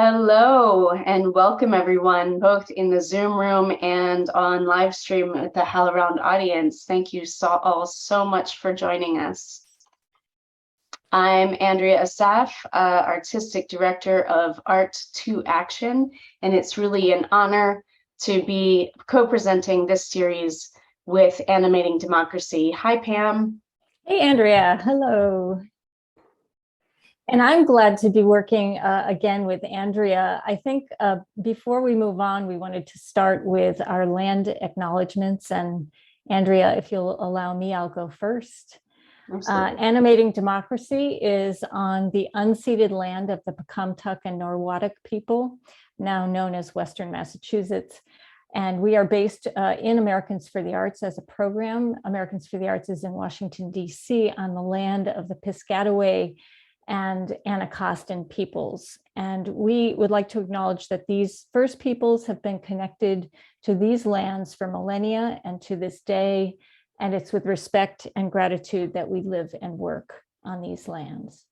Hello and welcome everyone, both in the Zoom room and on live stream with the HowlRound audience. Thank you all so much for joining us. I'm Andrea Assaf, Artistic Director of Art to Action, and it's really an honor to be co-presenting this series with Animating Democracy. Hi, Pam. Hey, Andrea. Hello. And I'm glad to be working again with Andrea. I think before we move on, we wanted to start with our land acknowledgements. And Andrea, if you'll allow me, I'll go first. Animating Democracy is on the unceded land of the Pecumtuck and Norwottuck people, now known as Western Massachusetts. And we are based in Americans for the Arts as a program. Americans for the Arts is in Washington, D.C. on the land of the Piscataway and Anacostan peoples. And we would like to acknowledge that these first peoples have been connected to these lands for millennia and to this day. And it's with respect and gratitude that we live and work on these lands.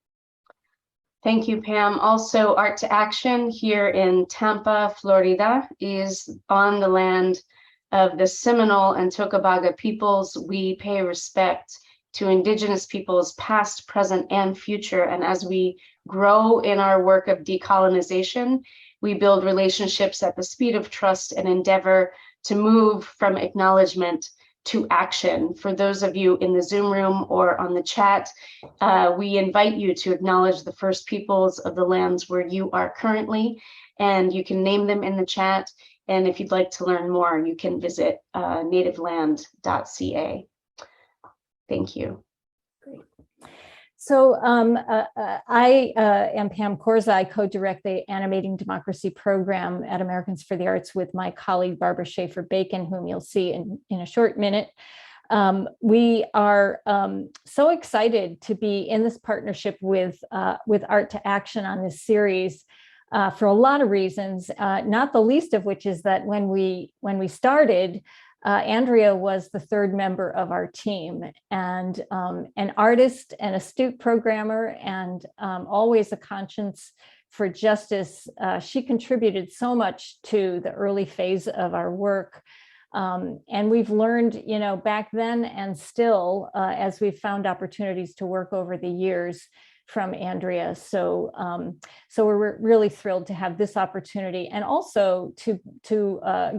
Thank you, Pam. Also, Art to Action here in Tampa, Florida, is on the land of the Seminole and Tocobaga peoples. We pay respect to Indigenous peoples past, present, and future. And as we grow in our work of decolonization, we build relationships at the speed of trust and endeavor to move from acknowledgement to action. For those of you in the Zoom room or on the chat, we invite you to acknowledge the first peoples of the lands where you are currently, and you can name them in the chat. And if you'd like to learn more, you can visit nativeland.ca. Thank you. Great. So I am Pam Korza. I co-direct the Animating Democracy program at Americans for the Arts with my colleague, Barbara Schaefer-Bacon, whom you'll see in a short minute. We are so excited to be in this partnership with Art to Action on this series for a lot of reasons, not the least of which is that when we started, Andrea was the third member of our team, and an artist, an astute programmer, and always a conscience for justice. She contributed so much to the early phase of our work. And we've learned, back then and still, as we've found opportunities to work over the years, from Andrea. So we're really thrilled to have this opportunity, and also to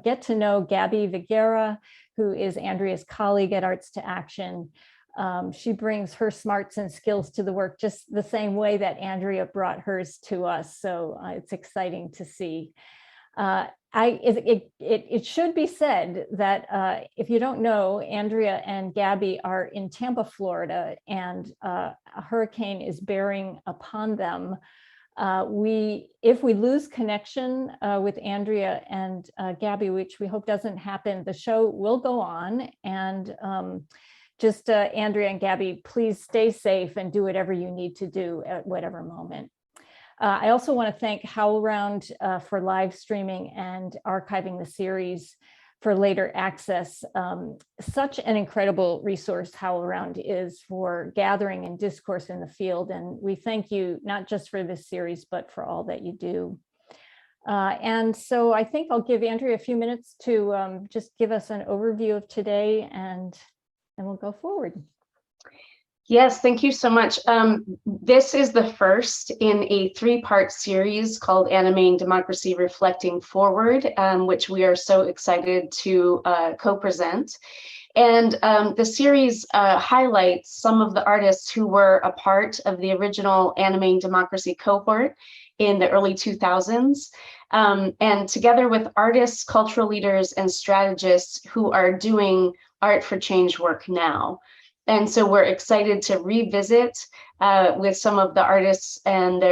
get to know Gabby Viguera, who is Andrea's colleague at Arts to Action. She brings her smarts and skills to the work just the same way that Andrea brought hers to us. So it's exciting to see. It should be said that if you don't know, Andrea and Gabby are in Tampa, Florida, and a hurricane is bearing upon them. If we lose connection with Andrea and Gabby, which we hope doesn't happen, the show will go on. And Andrea and Gabby, please stay safe and do whatever you need to do at whatever moment. I also want to thank HowlRound for live streaming and archiving the series for later access. Such an incredible resource HowlRound is for gathering and discourse in the field. And we thank you not just for this series, but for all that you do. And so I think I'll give Andrea a few minutes to just give us an overview of today, and we'll go forward. Yes, thank you so much. This is the first in a three-part series called Animating Democracy Reflecting Forward, which we are so excited to co-present. And the series highlights some of the artists who were a part of the original Animating Democracy cohort in the early 2000s, and together with artists, cultural leaders, and strategists who are doing art for change work now. And so we're excited to revisit with some of the artists and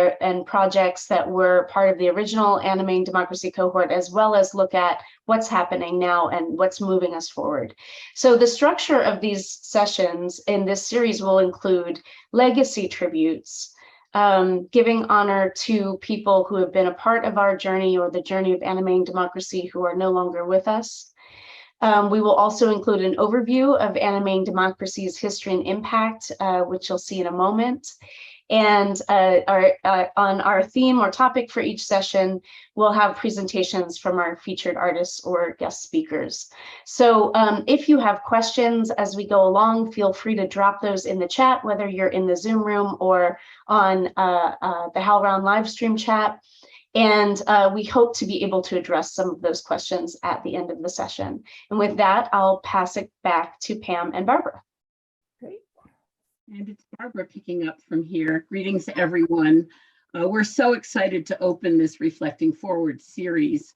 projects that were part of the original Animating Democracy cohort, as well as look at what's happening now and what's moving us forward. So the structure of these sessions in this series will include legacy tributes, giving honor to people who have been a part of our journey or the journey of Animating Democracy who are no longer with us. We will also include an overview of Animating Democracy's history and impact, which you'll see in a moment. And on our theme or topic for each session, we'll have presentations from our featured artists or guest speakers. So if you have questions as we go along, feel free to drop those in the chat, whether you're in the Zoom room or on the HowlRound live stream chat. And we hope to be able to address some of those questions at the end of the session. And with that, I'll pass it back to Pam and Barbara. Great. And it's Barbara picking up from here. Greetings to everyone. We're so excited to open this Reflecting Forward series.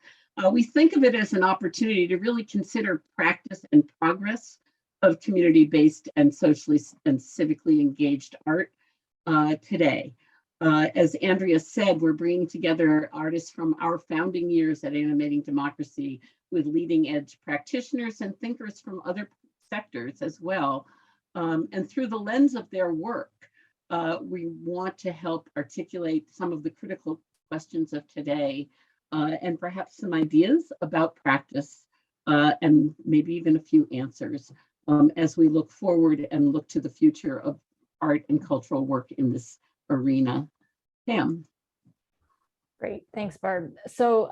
We think of it as an opportunity to really consider practice and progress of community-based and socially and civically engaged art today. As Andrea said, we're bringing together artists from our founding years at Animating Democracy with leading edge practitioners and thinkers from other sectors as well. And through the lens of their work, we want to help articulate some of the critical questions of today and perhaps some ideas about practice and maybe even a few answers as we look forward and look to the future of art and cultural work in this arena. Pam. Great, thanks, Barb. So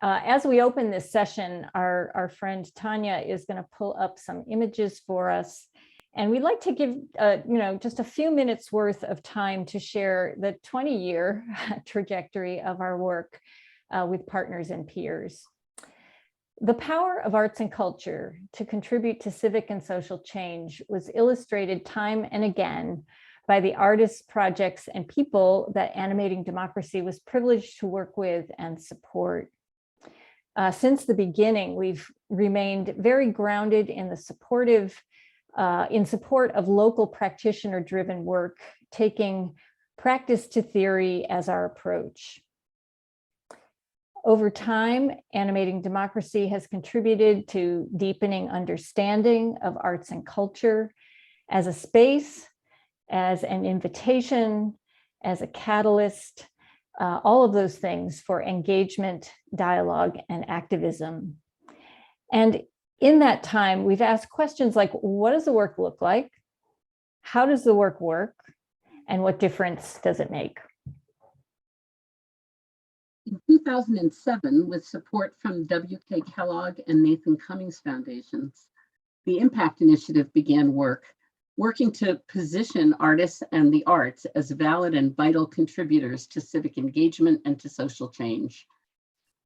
as we open this session, our friend Tanya is going to pull up some images for us. And we'd like to give, just a few minutes worth of time to share the 20-year trajectory of our work with partners and peers. The power of arts and culture to contribute to civic and social change was illustrated time and again by the artists, projects, and people that Animating Democracy was privileged to work with and support. Since the beginning, we've remained very grounded in the support of local practitioner-driven work, taking practice to theory as our approach. Over time, Animating Democracy has contributed to deepening understanding of arts and culture as a space, as an invitation, as a catalyst, all of those things for engagement, dialogue, and activism. And in that time, we've asked questions like, what does the work look like? How does the work work? And what difference does it make? In 2007, with support from W.K. Kellogg and Nathan Cummings Foundations, the Impact Initiative began working to position artists and the arts as valid and vital contributors to civic engagement and to social change.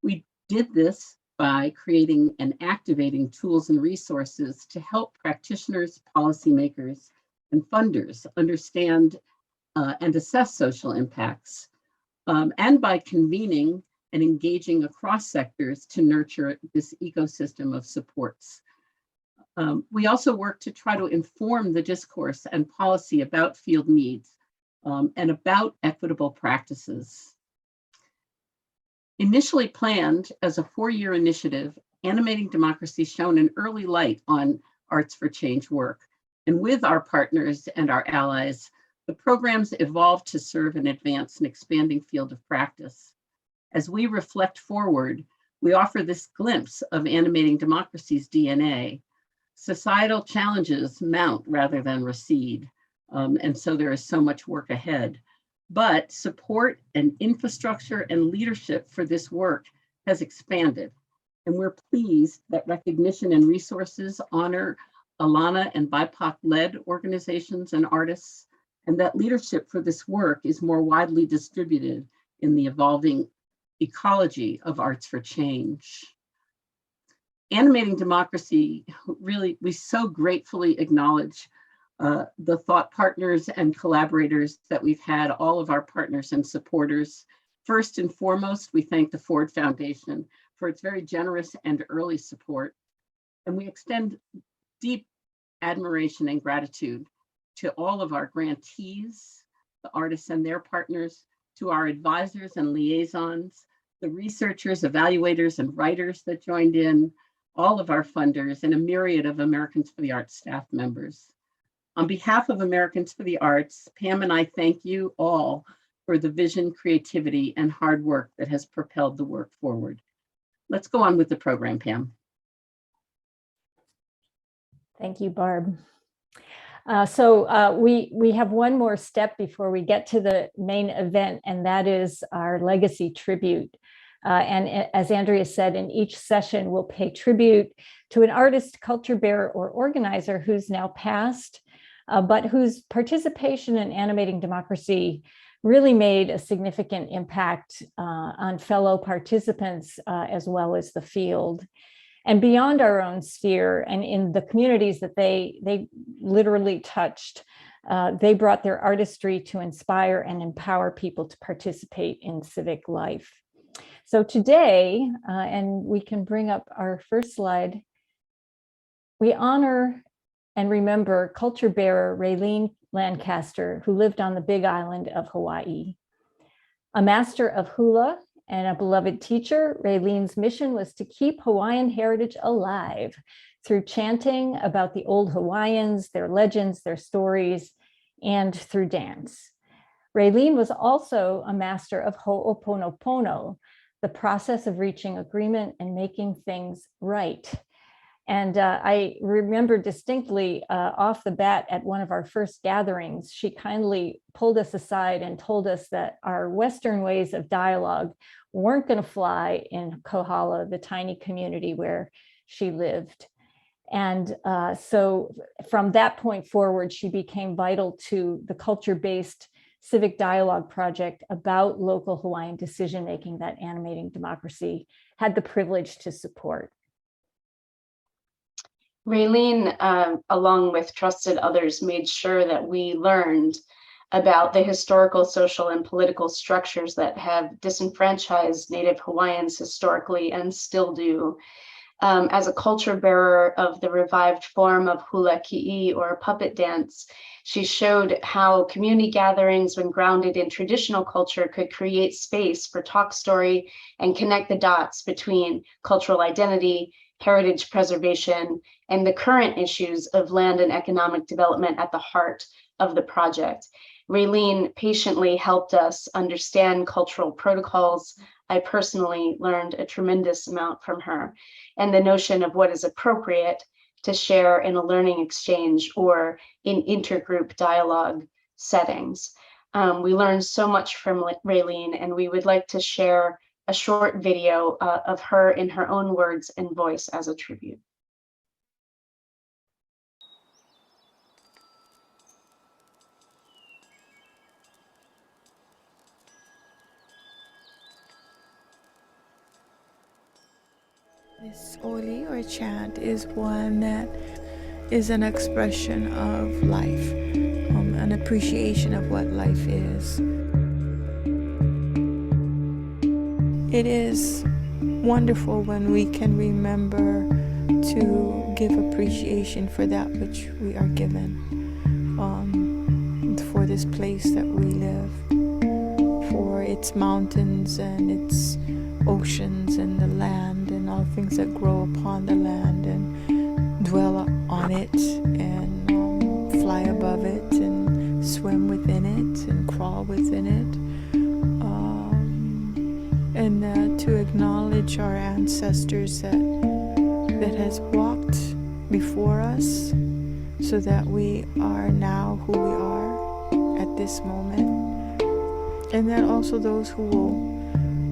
We did this by creating and activating tools and resources to help practitioners, policymakers, and funders understand and assess social impacts, and by convening and engaging across sectors to nurture this ecosystem of supports. We also work to try to inform the discourse and policy about field needs and about equitable practices. Initially planned as a 4-year initiative, Animating Democracy shone an early light on Arts for Change work. And with our partners and our allies, the programs evolved to serve and advance an expanding field of practice. As we reflect forward, we offer this glimpse of Animating Democracy's DNA. Societal challenges mount rather than recede, and so there is so much work ahead. But support and infrastructure and leadership for this work has expanded, and we're pleased that recognition and resources honor Alana and BIPOC-led organizations and artists, and that leadership for this work is more widely distributed in the evolving ecology of Arts for Change. Animating Democracy, really, we so gratefully acknowledge the thought partners and collaborators that we've had, all of our partners and supporters. First and foremost, we thank the Ford Foundation for its very generous and early support. And we extend deep admiration and gratitude to all of our grantees, the artists and their partners, to our advisors and liaisons, the researchers, evaluators, and writers that joined in, all of our funders, and a myriad of Americans for the Arts staff members. On behalf of Americans for the Arts, Pam and I thank you all for the vision, creativity, and hard work that has propelled the work forward. Let's go on with the program, Pam. Thank you, Barb. We have one more step before we get to the main event, and that is our legacy tribute. And as Andrea said, in each session, we'll pay tribute to an artist, culture bearer, or organizer who's now passed, but whose participation in animating democracy really made a significant impact on fellow participants as well as the field. And beyond our own sphere and in the communities that they literally touched, they brought their artistry to inspire and empower people to participate in civic life. So today, and we can bring up our first slide, we honor and remember culture bearer Raylene Lancaster, who lived on the Big Island of Hawaii. A master of hula and a beloved teacher, Raylene's mission was to keep Hawaiian heritage alive through chanting about the old Hawaiians, their legends, their stories, and through dance. Raylene was also a master of ho'oponopono, the process of reaching agreement and making things right. And I remember distinctly off the bat at one of our first gatherings, she kindly pulled us aside and told us that our Western ways of dialogue weren't going to fly in Kohala, the tiny community where she lived. And so from that point forward, she became vital to the culture-based civic dialogue project about local Hawaiian decision-making that Animating Democracy had the privilege to support. Raylene, along with trusted others, made sure that we learned about the historical, social, and political structures that have disenfranchised Native Hawaiians historically and still do. As a culture bearer of the revived form of hula ki'i, or puppet dance, she showed how community gatherings, when grounded in traditional culture, could create space for talk story and connect the dots between cultural identity, heritage preservation, and the current issues of land and economic development at the heart of the project. Raylene patiently helped us understand cultural protocols. I personally learned a tremendous amount from her, and the notion of what is appropriate to share in a learning exchange or in intergroup dialogue settings. We learned so much from Raylene, and we would like to share a short video of her in her own words and voice as a tribute. This oli, or chant, is one that is an expression of life, an appreciation of what life is. It is wonderful when we can remember to give appreciation for that which we are given, for this place that we live, for its mountains and its oceans and the land and all things that grow upon the land and dwell on it and fly above it and swim within it and crawl within it. And to acknowledge our ancestors that has walked before us so that we are now who we are at this moment, and that also those who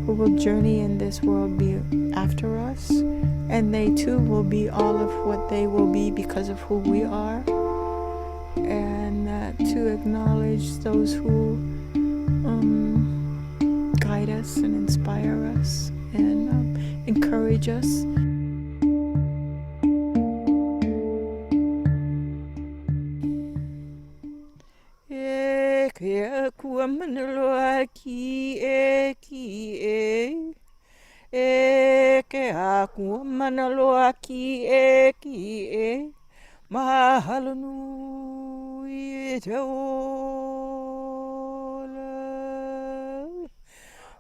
will journey in this world be after us, and they too will be all of what they will be because of who we are, and to acknowledge those who guide us and inspire us and encourage us. Mahalo nui te ola,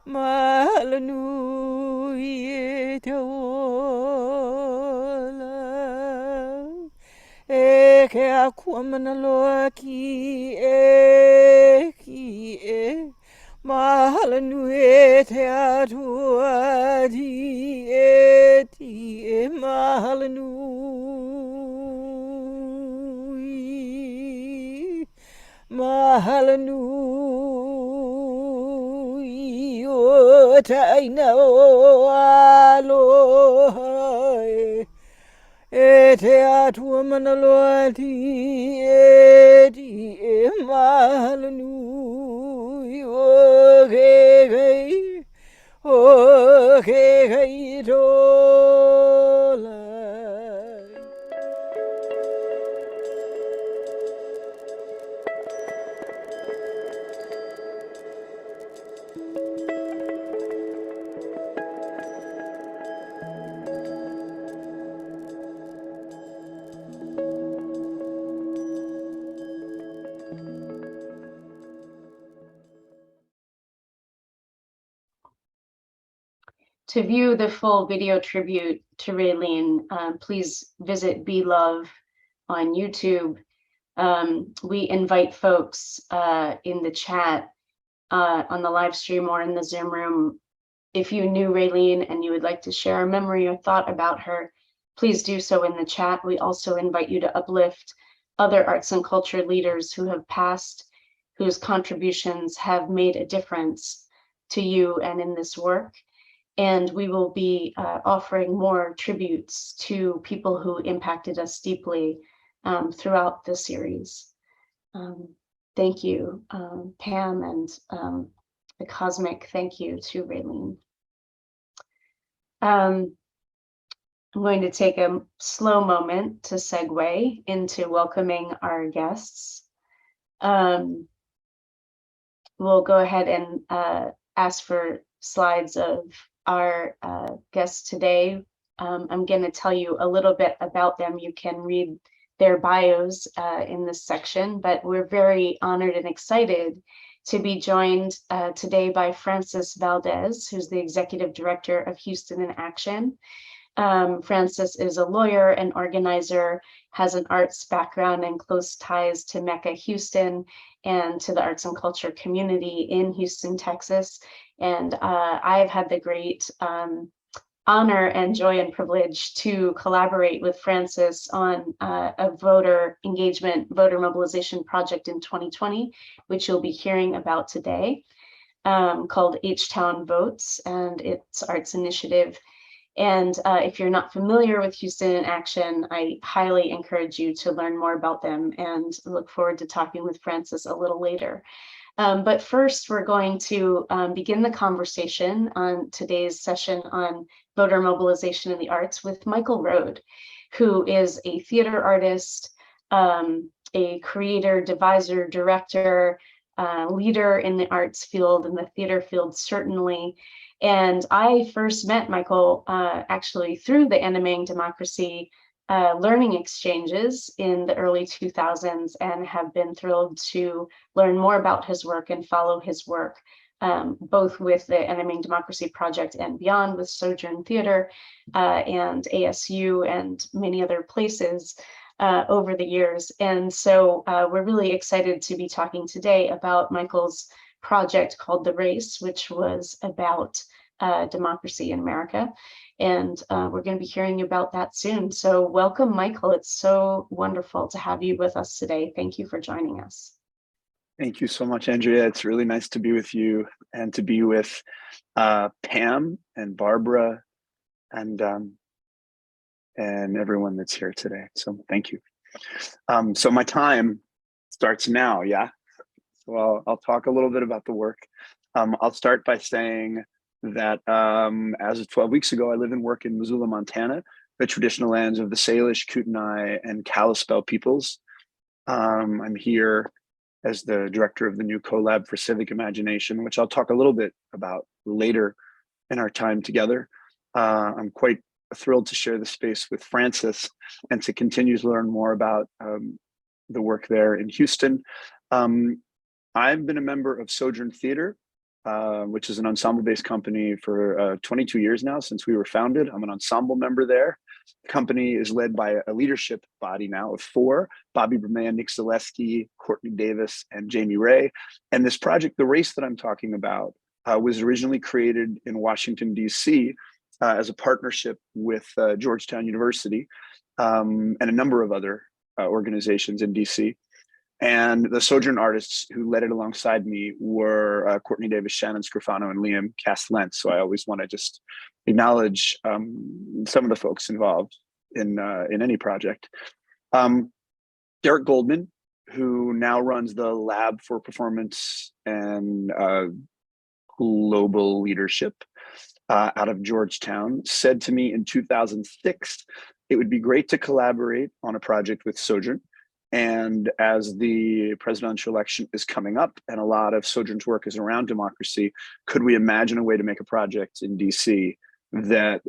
mahalo nui te ola, e ke a kua mana loa ki e, mahalo nui te atua ti e, mahalo nui. Mahalanu yotaina aloha ete atu manaloati eti mahalanu yoke okay tola. To view the full video tribute to Raylene, please visit Be Love on YouTube. We invite folks in the chat on the live stream or in the Zoom room. If you knew Raylene and you would like to share a memory or thought about her, please do so in the chat. We also invite you to uplift other arts and culture leaders who have passed, whose contributions have made a difference to you and in this work. And we will be offering more tributes to people who impacted us deeply throughout the series. Thank you, Pam, and the cosmic thank you to Raylene. I'm going to take a slow moment to segue into welcoming our guests. We'll go ahead and ask for slides of our guests today. I'm going to tell you a little bit about them. You can read their bios in this section, but we're very honored and excited to be joined today by Frances Valdez, who's the Executive Director of Houston in Action. Frances is a lawyer and organizer, has an arts background and close ties to Mecca Houston and to the arts and culture community in Houston, Texas. And I've had the great honor and joy and privilege to collaborate with Frances on a voter engagement, voter mobilization project in 2020, which you'll be hearing about today, called H-Town Votes and its arts initiative. And if you're not familiar with Houston in Action, I highly encourage you to learn more about them and look forward to talking with Frances a little later. But first, we're going to begin the conversation on today's session on voter mobilization in the arts with Michael Road, who is a theater artist, a creator, deviser, director, leader in the arts field and the theater field, certainly. And I first met Michael actually through the Animating Democracy learning exchanges in the early 2000s, and have been thrilled to learn more about his work and follow his work, both with the Animating Democracy Project and beyond, with Sojourn Theater and ASU and many other places over the years. And so we're really excited to be talking today about Michael's project called The Race, which was about democracy in America. And we're going to be hearing about that soon. So welcome, Michael. It's so wonderful to have you with us today. Thank you for joining us. Thank you so much, Andrea. It's really nice to be with you and to be with Pam and Barbara and everyone that's here today. So thank you. So my time starts now, yeah? So I'll talk a little bit about the work. I'll start by saying that as of 12 weeks ago, I live and work in Missoula, Montana, the traditional lands of the Salish, Kootenai, and Kalispel peoples. I'm here as the director of the new CoLab for Civic Imagination, which I'll talk a little bit about later in our time together. I'm quite thrilled to share the space with Frances and to continue to learn more about the work there in Houston. I've been a member of Sojourn Theater, which is an ensemble-based company for 22 years now, since we were founded. I'm an ensemble member there. The company is led by a leadership body now of 4, Bobby Berman, Nick Zaleski, Courtney Davis, and Jamie Ray. And this project, The Race that I'm talking about, was originally created in Washington, DC, as a partnership with Georgetown University and a number of other organizations in DC. And the Sojourn artists who led it alongside me were Courtney Davis, Shannon Scrofano, and Liam Castellent. So I always want to just acknowledge some of the folks involved in any project. Derek Goldman, who now runs the Lab for Performance and Global Leadership out of Georgetown, said to me in 2006, it would be great to collaborate on a project with Sojourn. And as the presidential election is coming up and a lot of Sojourn's work is around democracy, could we imagine a way to make a project in DC that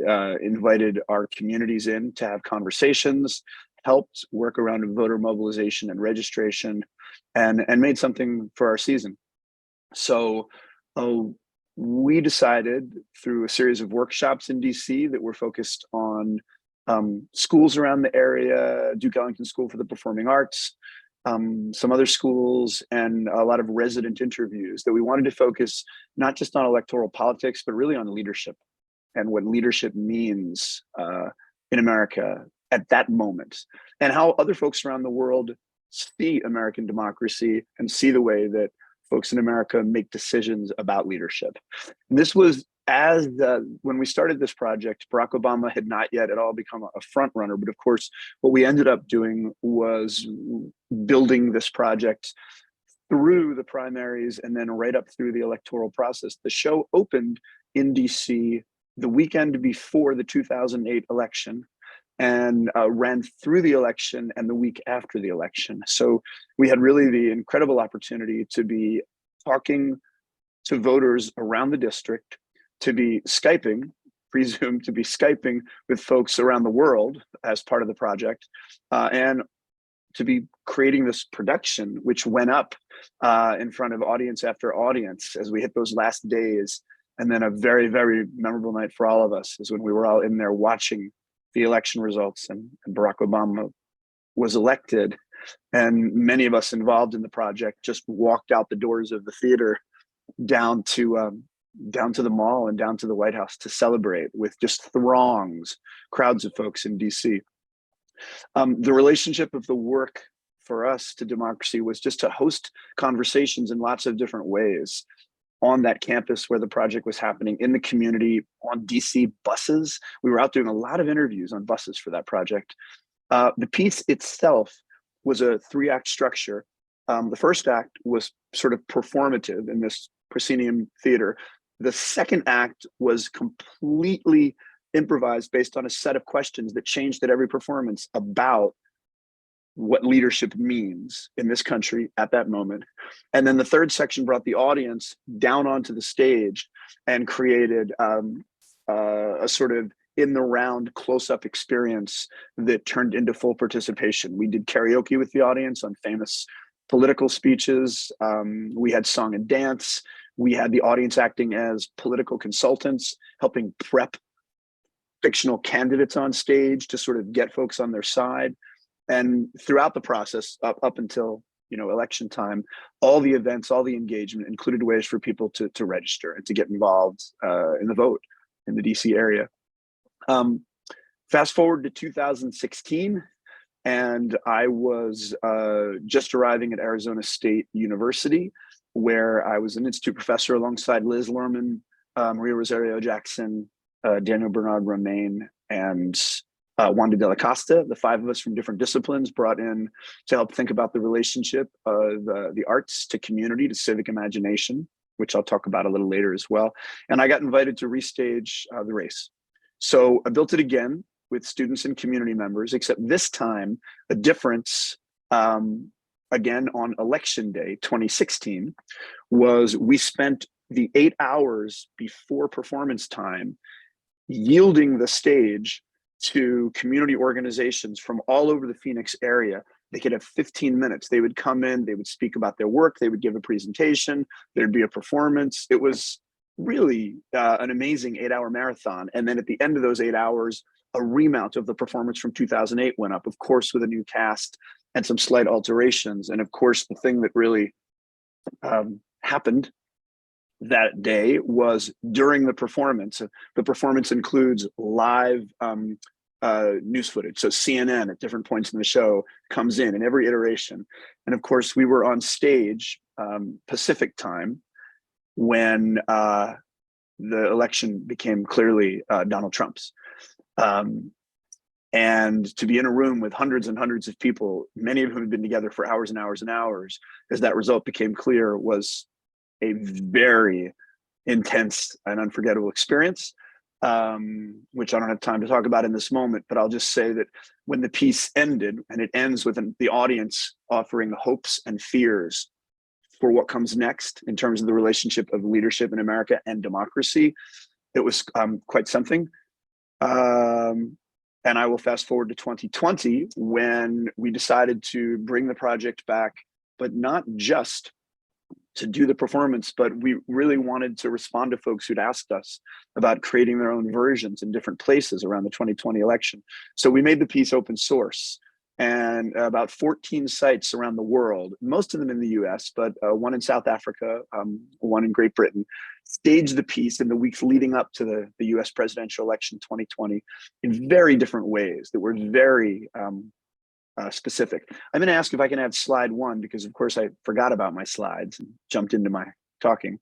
invited our communities in to have conversations, helped work around voter mobilization and registration, and made something for our season. So we decided through a series of workshops in DC that were focused on schools around the area, Duke Ellington School for the Performing Arts, some other schools, and a lot of resident interviews, that we wanted to focus not just on electoral politics, but really on leadership and what leadership means in America at that moment, and how other folks around the world see American democracy and see the way that folks in America make decisions about leadership. And this was when we started this project, Barack Obama had not yet at all become a front runner. But of course, what we ended up doing was building this project through the primaries and then right up through the electoral process. The show opened in DC the weekend before the 2008 election and ran through the election and the week after the election. So we had really the incredible opportunity to be talking to voters around the district, to be presumed to be Skyping with folks around the world as part of the project, and to be creating this production, which went up in front of audience after audience as we hit those last days. And then a very, very memorable night for all of us is when we were all in there watching the election results and Barack Obama was elected. And many of us involved in the project just walked out the doors of the theater down to the mall and down to the White House to celebrate with just crowds of folks in DC. The relationship of the work for us to democracy was just to host conversations in lots of different ways on that campus where the project was happening, in the community, on DC buses. We were out doing a lot of interviews on buses for that project. The piece itself was a 3-act structure. The first act was sort of performative in this proscenium theater. The second act was completely improvised based on a set of questions that changed at every performance about what leadership means in this country at that moment. And then the third section brought the audience down onto the stage and created a sort of in the round close-up experience that turned into full participation. We did karaoke with the audience on famous political speeches. We had song and dance. We had the audience acting as political consultants, helping prep fictional candidates on stage to sort of get folks on their side. And throughout the process, up until election time, all the events, all the engagement included ways for people to register and to get involved in the vote in the DC area. Fast forward to 2016, and I was just arriving at Arizona State University, where I was an institute professor alongside Liz Lerman, Maria Rosario Jackson, Daniel Bernard Romaine, and Wanda de la Costa. The 5 of us from different disciplines brought in to help think about the relationship of the arts to community, to civic imagination, which I'll talk about a little later as well. And I got invited to restage the race. So I built it again with students and community members, except this time a difference, again on election day 2016, was we spent the 8 hours before performance time yielding the stage to community organizations from all over the Phoenix area. They could have 15 minutes. They would come in, they would speak about their work, they would give a presentation, there'd be a performance. It was really an amazing 8-hour marathon. And then at the end of those 8 hours, a remount of the performance from 2008 went up, of course, with a new cast and some slight alterations. And of course, the thing that really happened that day was during the performance. The performance includes live news footage. So CNN at different points in the show comes in every iteration. And of course, we were on stage Pacific time when the election became clearly Donald Trump's. And to be in a room with hundreds and hundreds of people, many of whom had been together for hours and hours and hours, as that result became clear, was a very intense and unforgettable experience, which I don't have time to talk about in this moment, but I'll just say that when the piece ended, and it ends with the audience offering hopes and fears for what comes next in terms of the relationship of leadership in America and democracy, it was quite something. And I will fast forward to 2020 when we decided to bring the project back, but not just to do the performance, but we really wanted to respond to folks who'd asked us about creating their own versions in different places around the 2020 election. So we made the piece open source, and about 14 sites around the world, most of them in the US, but one in South Africa, one in Great Britain, staged the piece in the weeks leading up to the US presidential election 2020 in very different ways that were very specific. I'm going to ask if I can have slide 1, because of course I forgot about my slides and jumped into my talking.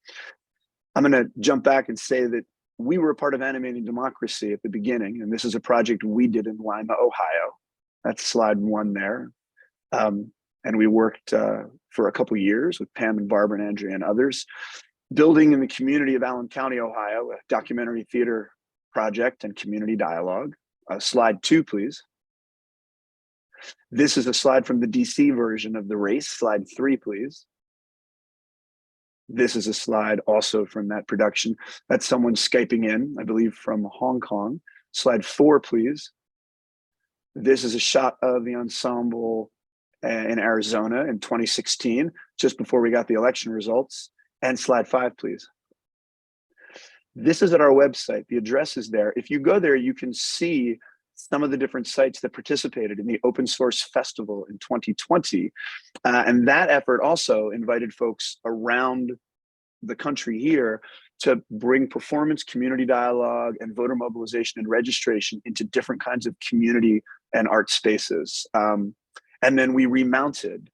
I'm going to jump back and say that we were a part of Animating Democracy at the beginning, and this is a project we did in Lima, Ohio. That's slide 1 there. And we worked for a couple of years with Pam and Barbara and Andrea and others, building in the community of Allen County, Ohio, a documentary theater project and community dialogue. Slide 2, please. This is a slide from the DC version of the race. Slide 3, please. This is a slide also from that production. That's someone Skyping in, I believe, from Hong Kong. Slide 4, please. This is a shot of the ensemble in Arizona in 2016, just before we got the election results. And slide 5, please. This is at our website. The address is there. If you go there, you can see some of the different sites that participated in the Open Source Festival in 2020. And that effort also invited folks around the country here to bring performance, community dialogue, and voter mobilization and registration into different kinds of community and art spaces. And then we remounted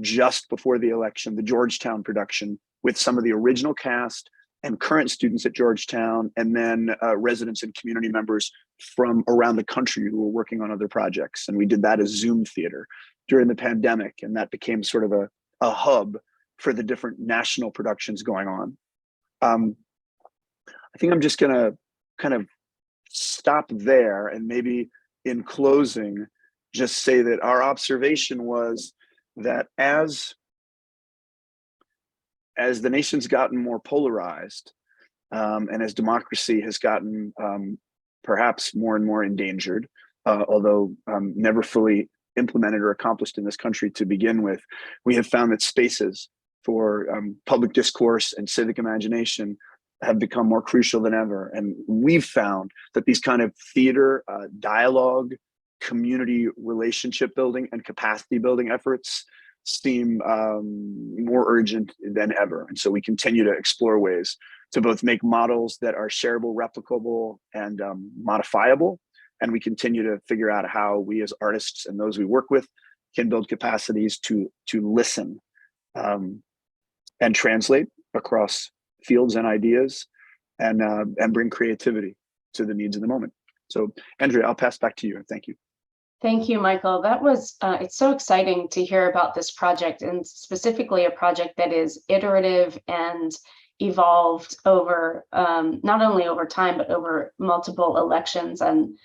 just before the election, the Georgetown production with some of the original cast and current students at Georgetown, and then residents and community members from around the country who were working on other projects. And we did that as Zoom theater during the pandemic, and that became sort of a hub for the different national productions going on. I think I'm just gonna kind of stop there, and maybe in closing, just say that our observation was that as the nation's gotten more polarized, and as democracy has gotten perhaps more and more endangered, although never fully implemented or accomplished in this country to begin with, we have found that spaces for public discourse and civic imagination have become more crucial than ever. And we've found that these kind of theater, dialogue, community relationship building and capacity building efforts seem more urgent than ever. And so we continue to explore ways to both make models that are shareable, replicable, and modifiable. And we continue to figure out how we as artists and those we work with can build capacities to listen and translate across fields and ideas, and bring creativity to the needs of the moment. So Andrea, I'll pass back to you. Thank you. Thank you, Michael. That was, it's so exciting to hear about this project, and specifically a project that is iterative and evolved over, not only over time, but over multiple elections and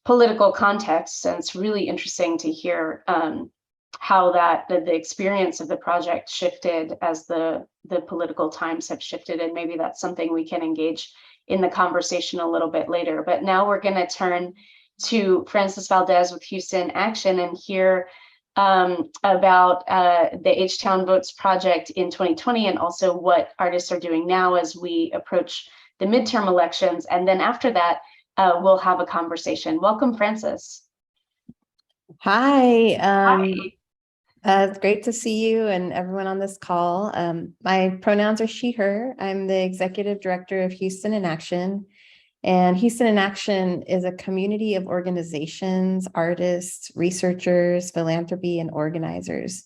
political contexts. And it's really interesting to hear how the experience of the project shifted as the political times have shifted. And maybe that's something we can engage in the conversation a little bit later. But now we're going to turn to Francis Valdez with Houston Action and hear about the H-Town Votes project in 2020, and also what artists are doing now as we approach the midterm elections. And then after that, we'll have a conversation. Welcome, Francis. Hi. Hi. It's great to see you and everyone on this call. My pronouns are she, her. I'm the executive director of Houston in Action. And Houston in Action is a community of organizations, artists, researchers, philanthropy, and organizers.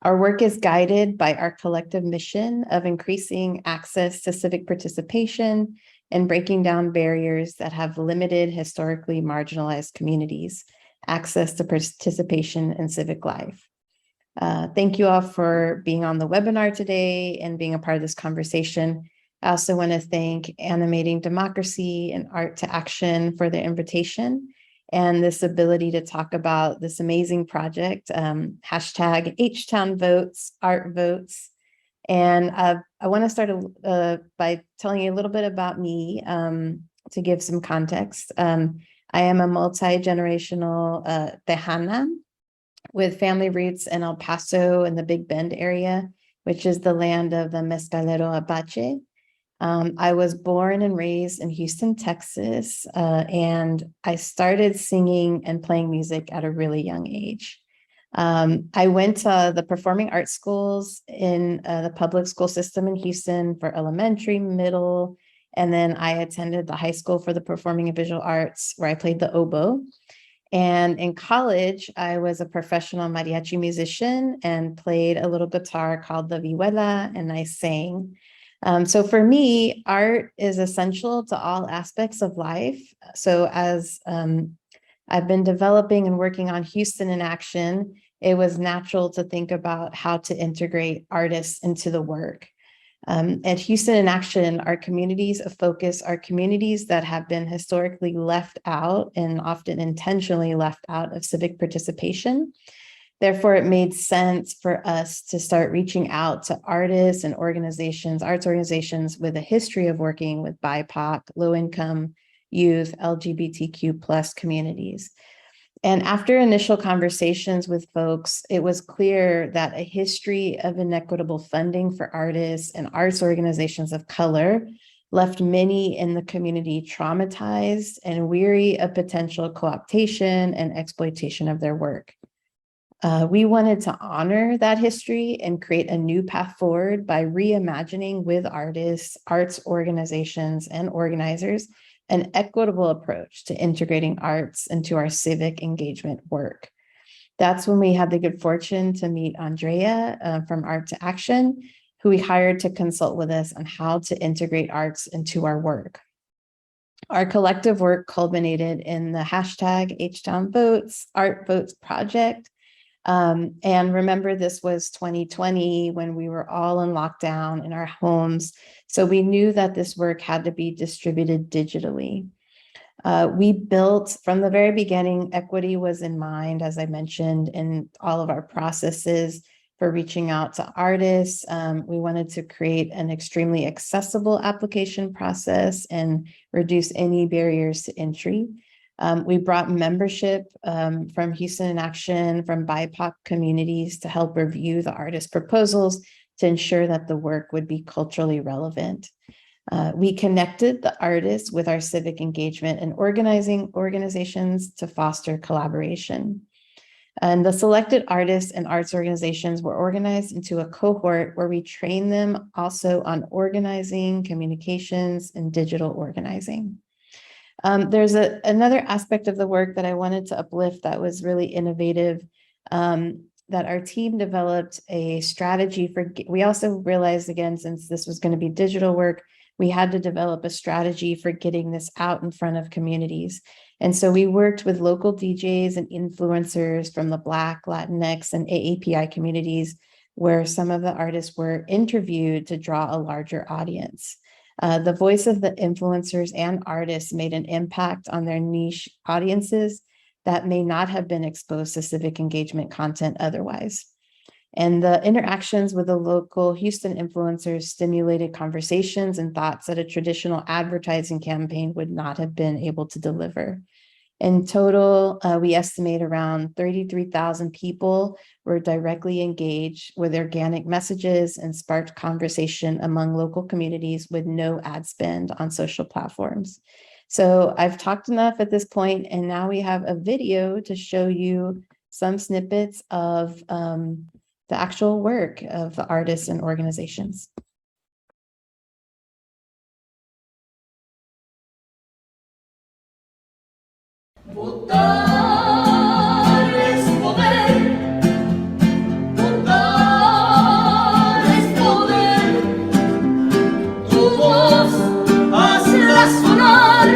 Our work is guided by our collective mission of increasing access to civic participation and breaking down barriers that have limited historically marginalized communities access to participation in civic life. Thank you all for being on the webinar today and being a part of this conversation. I also want to thank Animating Democracy and Art to Action for their invitation and this ability to talk about this amazing project, hashtag H-Town Votes, Art Votes. And I want to start by telling you a little bit about me to give some context. I am a multi-generational Tejana with family roots in El Paso and the Big Bend area, which is the land of the Mescalero Apache. I was born and raised in Houston, Texas, and I started singing and playing music at a really young age. I went to the performing arts schools in the public school system in Houston for elementary, middle, and then I attended the high school for the performing and visual arts where I played the oboe. And in college, I was a professional mariachi musician and played a little guitar called the vihuela, and I sang. So for me, art is essential to all aspects of life. So as I've been developing and working on Houston in Action, it was natural to think about how to integrate artists into the work. At Houston in Action, our communities of focus are communities that have been historically left out and often intentionally left out of civic participation. Therefore, it made sense for us to start reaching out to artists and organizations, arts organizations with a history of working with BIPOC, low-income, youth, LGBTQ+ communities. And after initial conversations with folks, it was clear that a history of inequitable funding for artists and arts organizations of color left many in the community traumatized and weary of potential co-optation and exploitation of their work. We wanted to honor that history and create a new path forward by reimagining with artists, arts organizations, and organizers an equitable approach to integrating arts into our civic engagement work. That's when we had the good fortune to meet Andrea from Art to Action, who we hired to consult with us on how to integrate arts into our work. Our collective work culminated in the hashtag H-Town Votes, Art Votes project. And remember, this was 2020 when we were all in lockdown in our homes. So we knew that this work had to be distributed digitally. We built from the very beginning, equity was in mind, as I mentioned, in all of our processes for reaching out to artists. We wanted to create an extremely accessible application process and reduce any barriers to entry. We brought membership from Houston in Action, from BIPOC communities to help review the artist proposals to ensure that the work would be culturally relevant. We connected the artists with our civic engagement and organizing organizations to foster collaboration. And the selected artists and arts organizations were organized into a cohort where we train them also on organizing, communications, and digital organizing. There's another aspect of the work that I wanted to uplift that was really innovative, that our team developed a strategy for, we also realized, again, since this was going to be digital work, we had to develop a strategy for getting this out in front of communities. And so we worked with local DJs and influencers from the Black, Latinx, and AAPI communities, where some of the artists were interviewed to draw a larger audience. The voice of the influencers and artists made an impact on their niche audiences that may not have been exposed to civic engagement content otherwise. And the interactions with the local Houston influencers stimulated conversations and thoughts that a traditional advertising campaign would not have been able to deliver. In total, we estimate around 33,000 people were directly engaged with organic messages and sparked conversation among local communities with no ad spend on social platforms. So I've talked enough at this point, and now we have a video to show you some snippets of the actual work of the artists and organizations. Cantar es poder, cantar es poder, tu voz hazla sonar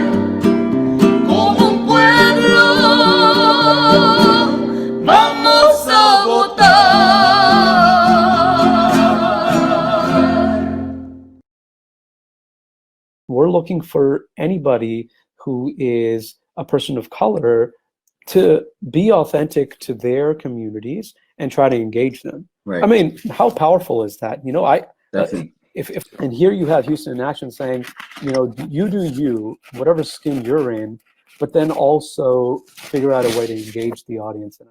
como un pueblo, vamos a votar. We're looking for anybody who is a person of color to be authentic to their communities and try to engage them. Right. I mean, how powerful is that? You know, Definitely. if and here you have Houston in Action saying, you know, you do you, whatever skin you're in, but then also figure out a way to engage the audience. And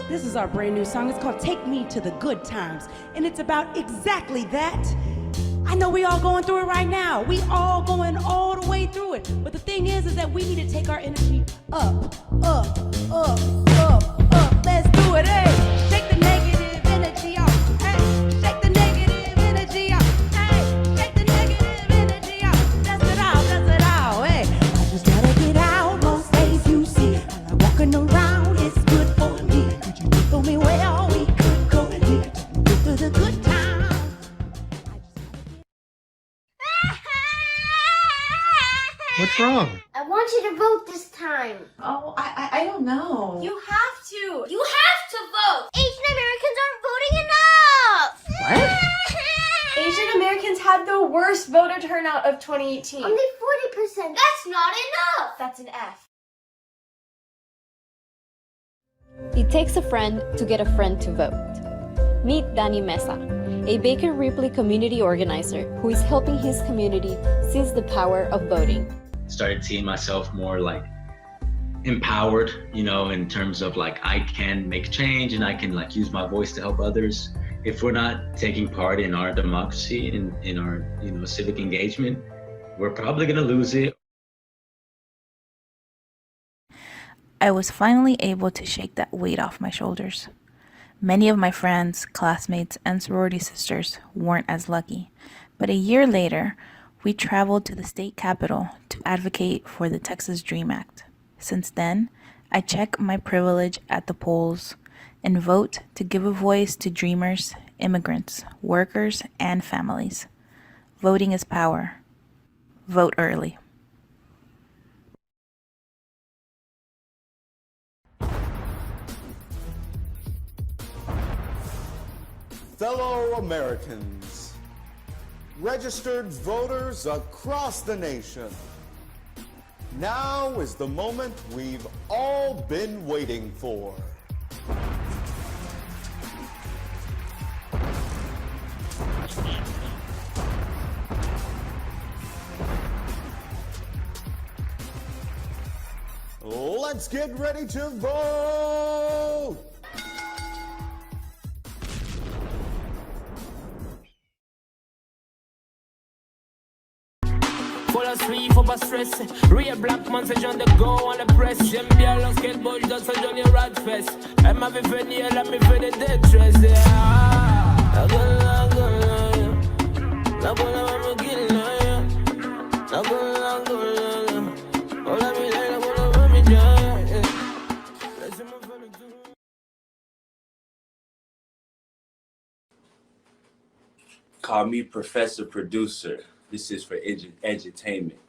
This is our brand new song. It's called Take Me to the Good Times. And it's about exactly that. I know we all going through it right now. We all going all the way through it. But the thing is that we need to take our energy up, up, up, up, up. Let's do it, hey. Shake the negative energy off. Hey, shake the negative energy off. Hey, shake the negative energy off. Dust it out, hey. I just gotta get out. Most days you see, I like walking around. It's good for me. Could you for me where we could go? We could do for the good times. What's wrong? I want you to vote this time. Oh, I don't know. You have to. You have to vote. Asian Americans aren't voting enough. What? Asian Americans had the worst voter turnout of 2018. Only 40%. That's not enough. That's an F. It takes a friend to get a friend to vote. Meet Danny Mesa, a Baker Ripley community organizer who is helping his community seize the power of voting. Started seeing myself more like empowered, you know, in terms of like I can make change and I can like use my voice to help others. If we're not taking part in our democracy, in our, you know, civic engagement, we're probably gonna lose it. I was finally able to shake that weight off my shoulders. Many of my friends, classmates, and sorority sisters weren't as lucky, but a year later, we traveled to the state capitol to advocate for the Texas Dream Act. Since then, I check my privilege at the polls and vote to give a voice to dreamers, immigrants, workers, and families. Voting is power. Vote early. Fellow Americans, registered voters across the nation, now is the moment we've all been waiting for. Let's get ready to vote! Suivre, faut pas stresser. Real black man, c'est genre de go on the press. J'aime bien le skateboard, je danse Johnny Radfest. Elle m'avait venu, elle a mis fait des détresse. La gueule, la gueule, la gueule va me guiller. La gueule, la gueule, oh la vie, la gueule va me dire. Laissez-moi faire le tour. Call me Professor Producer. This is for edutainment.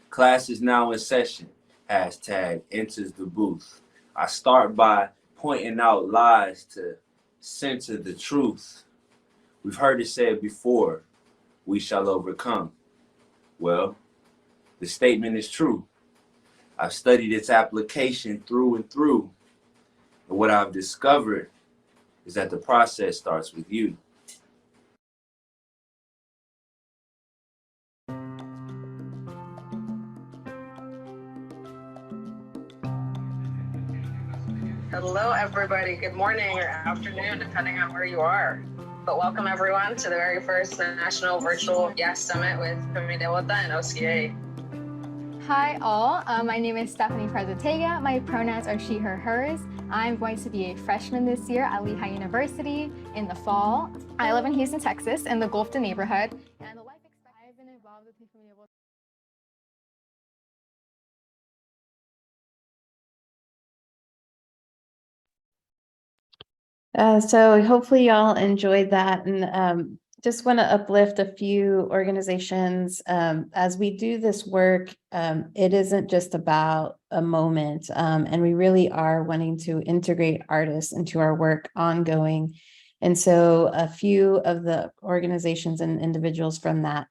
Class is now in session. Hashtag enters the booth. I start by pointing out lies to center the truth. We've heard it said before, we shall overcome. Well, the statement is true. I've studied its application through and through. And what I've discovered is that the process starts with you. Hello, everybody. Good morning or afternoon, depending on where you are. But welcome, everyone, to the very first National Virtual Yes Summit with Comidewota and OCA. Hi, all. My name is Stephanie Prezatega. My pronouns are she, her, hers. I'm going to be a freshman this year at Lehigh University in the fall. I live in Houston, Texas, in the Gulfton neighborhood. And the life I've So hopefully y'all enjoyed that, and just want to uplift a few organizations. As we do this work, it isn't just about a moment, and we really are wanting to integrate artists into our work ongoing. And so a few of the organizations and individuals from that,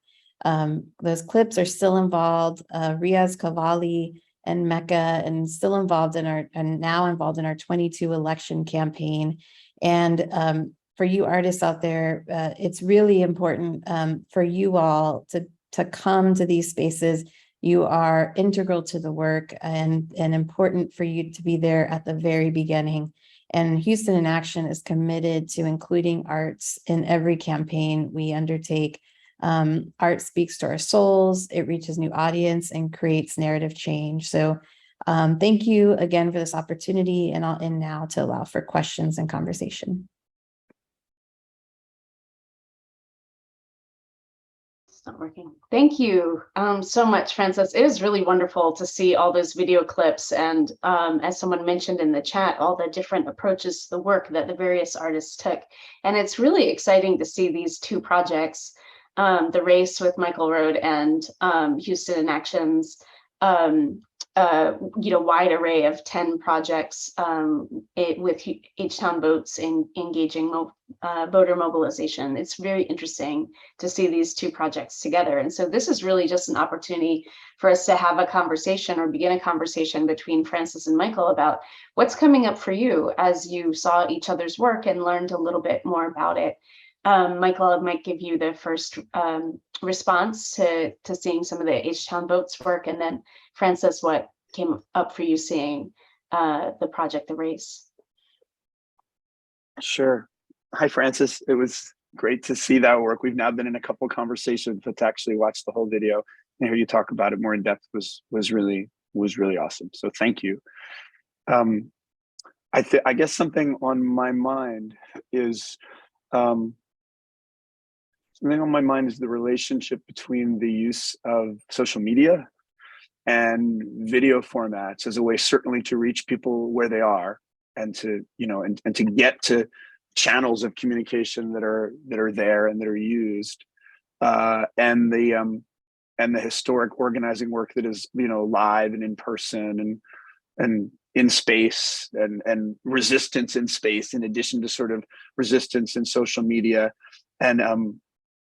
those clips are still involved. Riaz Cavalli and Mecca, and still involved in now involved in our 22 election campaign. And for you artists out there, it's really important for you all to come to these spaces. You are integral to the work, and important for you to be there at the very beginning. And Houston in Action is committed to including arts in every campaign we undertake. Art speaks to our souls, it reaches new audience and creates narrative change. So thank you again for this opportunity, and I'll end now to allow for questions and conversation. It's not working. Thank you so much, Frances. It is really wonderful to see all those video clips, and as someone mentioned in the chat, all the different approaches to the work that the various artists took. And it's really exciting to see these two projects, The Race with Michael Road and Houston in Action's wide array of 10 projects with H-Town Votes engaging voter mobilization. It's very interesting to see these two projects together. And so this is really just an opportunity for us to have a conversation or begin a conversation between Frances and Michael about what's coming up for you as you saw each other's work and learned a little bit more about it. Michael, I might give you the first response to seeing some of the H-Town Votes work, and then Frances, what came up for you seeing the project, The Race? Sure. Hi, Frances. It was great to see that work. We've now been in a couple of conversations, but to actually watch the whole video and hear you talk about it more in depth was really awesome. So thank you. I guess something on my mind is the relationship between the use of social media and video formats as a way certainly to reach people where they are, and to and to get to channels of communication that are there and that are used, and the historic organizing work that is live and in person and in space, and resistance in space in addition to sort of resistance in social media. And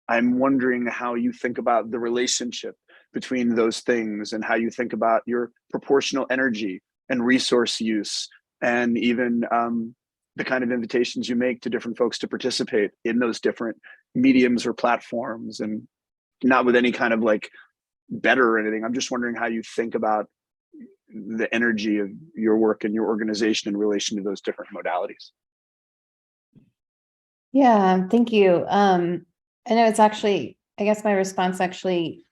I'm wondering how you think about the relationship between those things, and how you think about your proportional energy and resource use, and even the kind of invitations you make to different folks to participate in those different mediums or platforms, and not with any kind of like better or anything. I'm just wondering how you think about the energy of your work and your organization in relation to those different modalities. Yeah, thank you. I know it's actually, I guess my response actually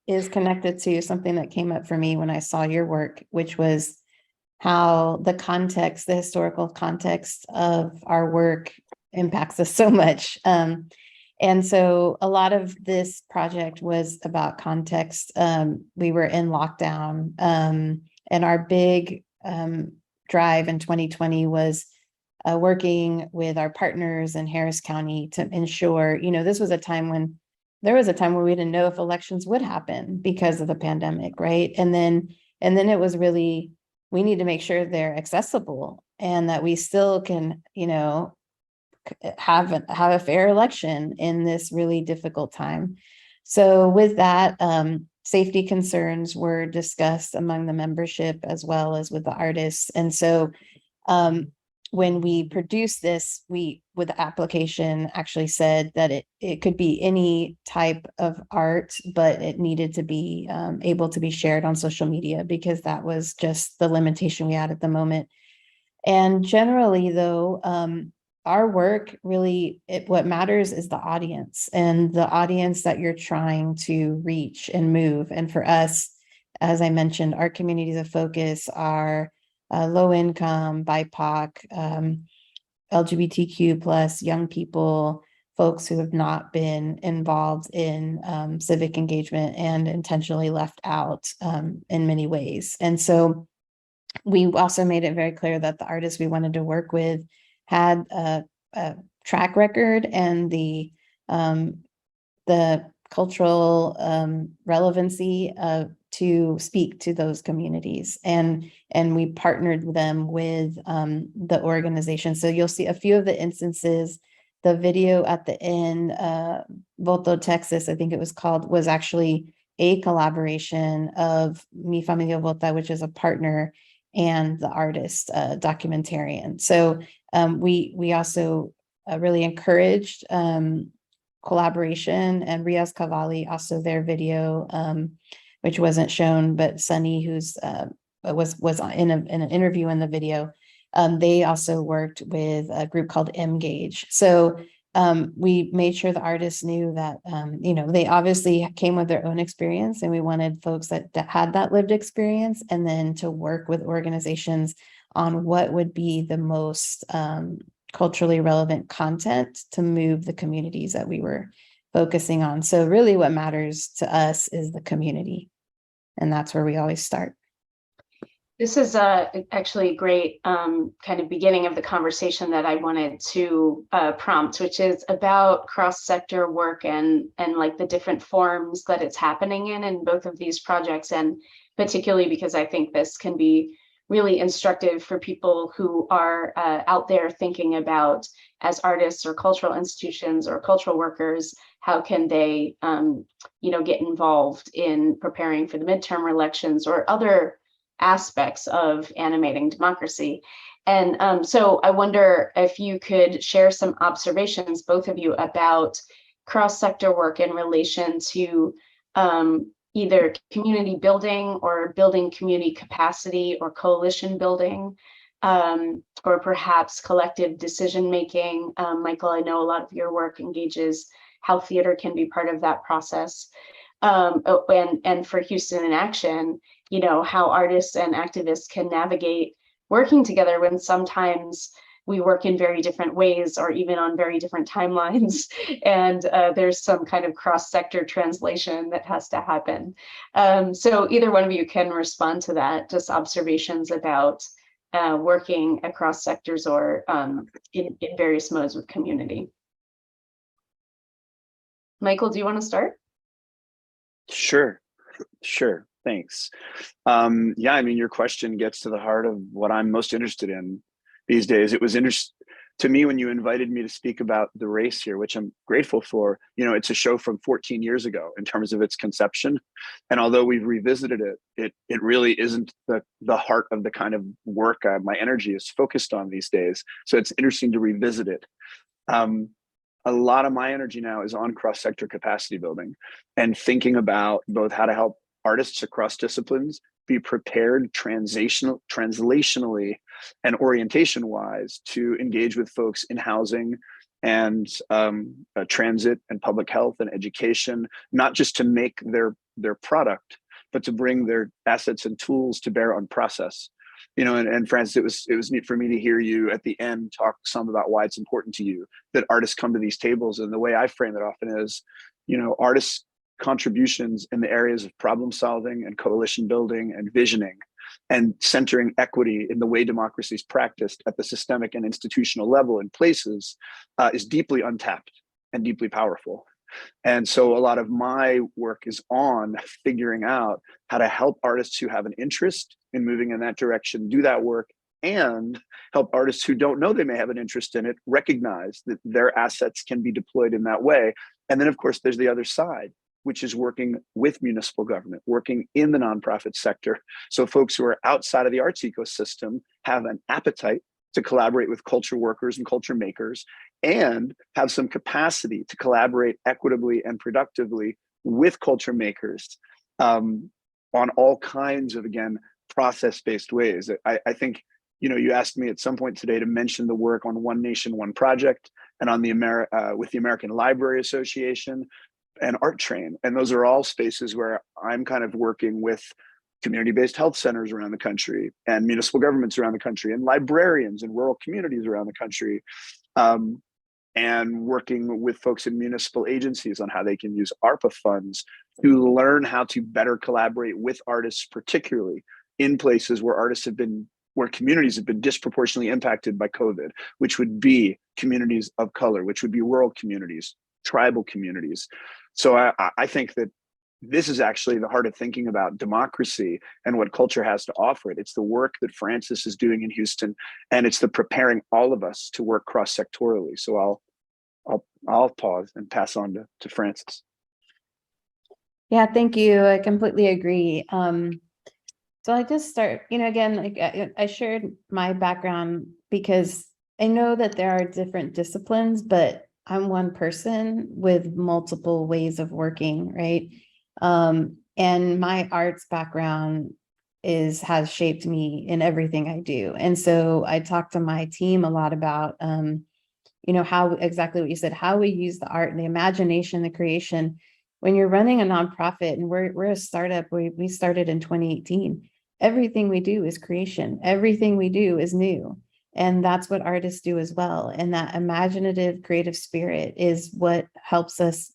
is connected to something that came up for me when I saw your work, which was how the context, the historical context of our work impacts us so much. And so a lot of this project was about context. We were in lockdown, and our big drive in 2020 was working with our partners in Harris County to ensure, this was a time when we didn't know if elections would happen because of the pandemic, right? And then it was really, we need to make sure they're accessible and that we still can, have a fair election in this really difficult time. So with that, safety concerns were discussed among the membership as well as with the artists. And so when we produced this, we, with the application, actually said that it could be any type of art, but it needed to be able to be shared on social media, because that was just the limitation we had at the moment. And generally, though, our work really, what matters is the audience, and the audience that you're trying to reach and move. And for us, as I mentioned, our communities of focus are low income, BIPOC, LGBTQ plus young people, folks who have not been involved in civic engagement and intentionally left out in many ways. And so we also made it very clear that the artists we wanted to work with had a track record and the cultural relevancy to speak to those communities, and we partnered them with the organization. So you'll see a few of the instances. The video at the end, Voto Texas, I think it was called, was actually a collaboration of Mi Familia Vota, which is a partner, and the artist documentarian. So we also really encouraged collaboration, and Riaz Cavalli, also their video, which wasn't shown, but Sunny, who's was in an interview in the video, they also worked with a group called Mgage. So we made sure the artists knew that, you know, they obviously came with their own experience, and we wanted folks that had that lived experience, and then to work with organizations on what would be the most culturally relevant content to move the communities that we were focusing on. So really what matters to us is the community, and that's where we always start. This is actually a great kind of beginning of the conversation that I wanted to prompt, which is about cross-sector work and like the different forms that it's happening in both of these projects, and particularly because I think this can be really instructive for people who are out there thinking about, as artists or cultural institutions or cultural workers, how can they you know, get involved in preparing for the midterm elections or other aspects of animating democracy. And so I wonder if you could share some observations, both of you, about cross-sector work in relation to either community building or building community capacity or coalition building, or perhaps collective decision-making. Michael, I know a lot of your work engages how theater can be part of that process. And for Houston in Action, you know, how artists and activists can navigate working together when sometimes we work in very different ways or even on very different timelines, and there's some kind of cross-sector translation that has to happen. So either one of you can respond to that, just observations about working across sectors or in various modes with community. Michael, do you want to start? Sure, thanks. Yeah, I mean, your question gets to the heart of what I'm most interested in these days. It was interesting to me when you invited me to speak about the race here, which I'm grateful for. You know, it's a show from 14 years ago in terms of its conception, and although we've revisited it, it really isn't the heart of the kind of work my energy is focused on these days. So it's interesting to revisit it. A lot of my energy now is on cross-sector capacity building and thinking about both how to help artists across disciplines be prepared translationally and orientation-wise to engage with folks in housing and transit and public health and education, not just to make their product, but to bring their assets and tools to bear on process. You know, and Francis, it was neat for me to hear you at the end talk some about why it's important to you that artists come to these tables. And the way I frame it often is, you know, artists' contributions in the areas of problem solving and coalition building and visioning and centering equity in the way democracy is practiced at the systemic and institutional level in places is deeply untapped and deeply powerful. And so a lot of my work is on figuring out how to help artists who have an interest in moving in that direction do that work, and help artists who don't know they may have an interest in it recognize that their assets can be deployed in that way. And then, of course, there's the other side, which is working with municipal government, working in the nonprofit sector. So folks who are outside of the arts ecosystem have an appetite to collaborate with culture workers and culture makers, and have some capacity to collaborate equitably and productively with culture makers on all kinds of, again, process-based ways. I think, you know, you asked me at some point today to mention the work on One Nation, One Project, and on with the American Library Association and Art Train. And those are all spaces where I'm kind of working with community-based health centers around the country and municipal governments around the country and librarians in rural communities around the country, and working with folks in municipal agencies on how they can use ARPA funds to learn how to better collaborate with artists, particularly in places where artists have been where communities have been disproportionately impacted by COVID, which would be communities of color, which would be rural communities, tribal communities. So I think that this is actually the heart of thinking about democracy and what culture has to offer it. It's the work that Francis is doing in Houston, and it's the preparing all of us to work cross-sectorally. So I'll pause and pass on to Francis. Yeah, thank you. I completely agree. So I just start, again, like I shared my background because I know that there are different disciplines, but I'm one person with multiple ways of working, right? And my arts background has shaped me in everything I do. And so I talk to my team a lot about, how exactly what you said, how we use the art and the imagination, the creation. When you're running a nonprofit, and we're a startup, we started in 2018. Everything we do is creation. Everything we do is new. And that's what artists do as well. And that imaginative, creative spirit is what helps us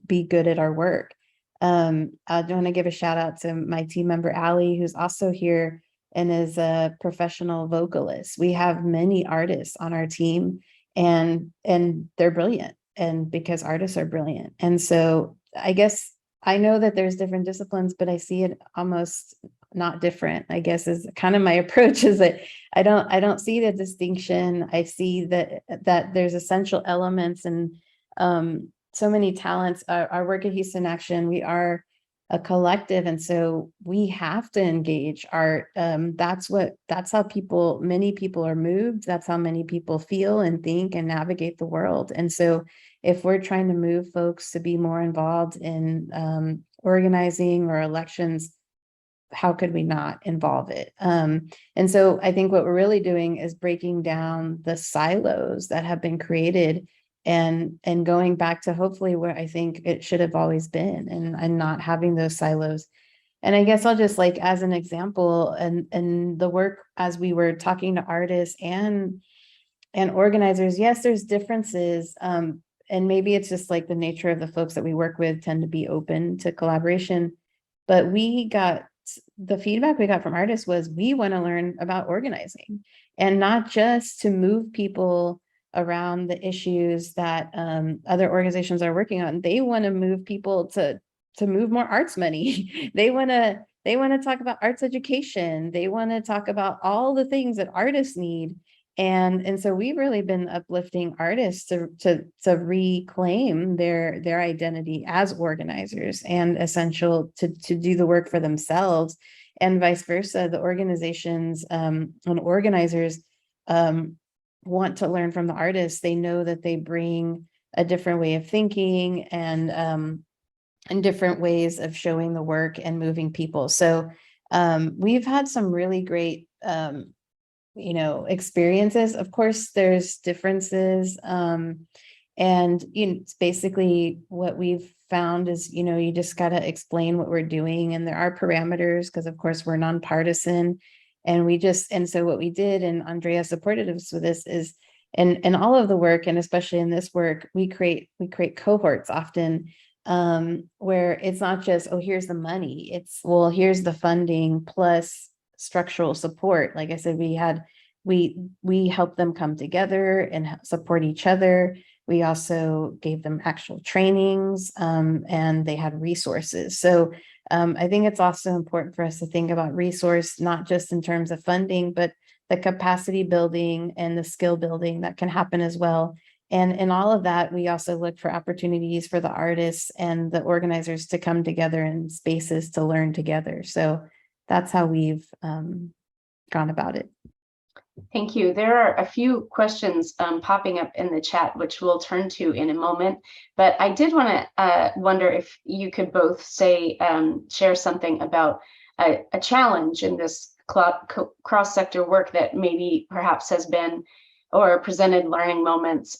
be good at our work. I want to give a shout out to my team member, Ali, who's also here and is a professional vocalist. We have many artists on our team, and they're brilliant, and because artists are brilliant. And so I guess I know that there's different disciplines, but I see it almost not different, I guess, is kind of my approach, is that I don't see the distinction. I see that there's essential elements and so many talents. Our work at Houston Action, we are a collective, and so we have to engage art. That's how many people are moved. That's how many people feel and think and navigate the world. And so if we're trying to move folks to be more involved in organizing or elections, how could we not involve it? And so I think what we're really doing is breaking down the silos that have been created and going back to hopefully where I think it should have always been, and not having those silos. And I guess I'll just, like, as an example, and the work as we were talking to artists and organizers, yes, there's differences. And maybe it's just like the nature of the folks that we work with tend to be open to collaboration. But the feedback we got from artists was, we want to learn about organizing, and not just to move people around the issues that other organizations are working on. They want to move people to move more arts money. They want to talk about arts education. They want to talk about all the things that artists need. And so we've really been uplifting artists to reclaim their identity as organizers, and essential to do the work for themselves, and vice versa. The organizations and organizers want to learn from the artists. They know that they bring a different way of thinking and different ways of showing the work and moving people. So we've had some really great experiences. Of course, there's differences. And it's basically what we've found is, you just got to explain what we're doing. And there are parameters, because of course we're nonpartisan. And so what we did, and Andrea supported us with this, is in all of the work, and especially in this work, we create cohorts often, where it's not just, oh, here's the money. It's, well, here's the funding plus structural support. Like I said, we helped them come together and support each other. We also gave them actual trainings, and they had resources. So I think it's also important for us to think about resource, not just in terms of funding, but the capacity building and the skill building that can happen as well. And in all of that, we also look for opportunities for the artists and the organizers to come together in spaces to learn together. So that's how we've gone about it. Thank you. There are a few questions popping up in the chat, which we'll turn to in a moment. But I did want to wonder if you could both share something about a challenge in this cross-sector work that maybe perhaps has been or presented learning moments.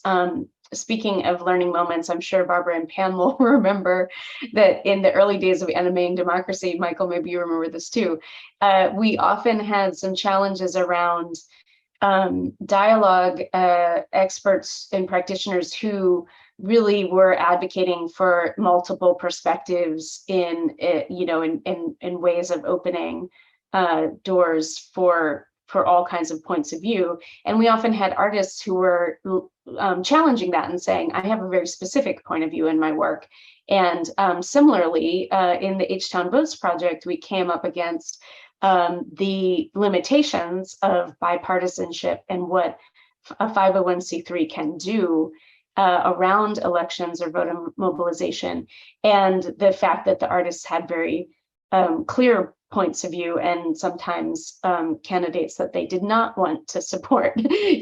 Speaking of learning moments, I'm sure Barbara and Pam will remember that in the early days of Animating Democracy, Michael, maybe you remember this too, we often had some challenges around dialogue experts and practitioners who really were advocating for multiple perspectives in ways of opening doors for for all kinds of points of view. And we often had artists who were challenging that and saying, I have a very specific point of view in my work. And similarly, in the H-Town Votes project, we came up against the limitations of bipartisanship and what a 501c3 can do around elections or voter mobilization, and the fact that the artists had very clear points of view and sometimes candidates that they did not want to support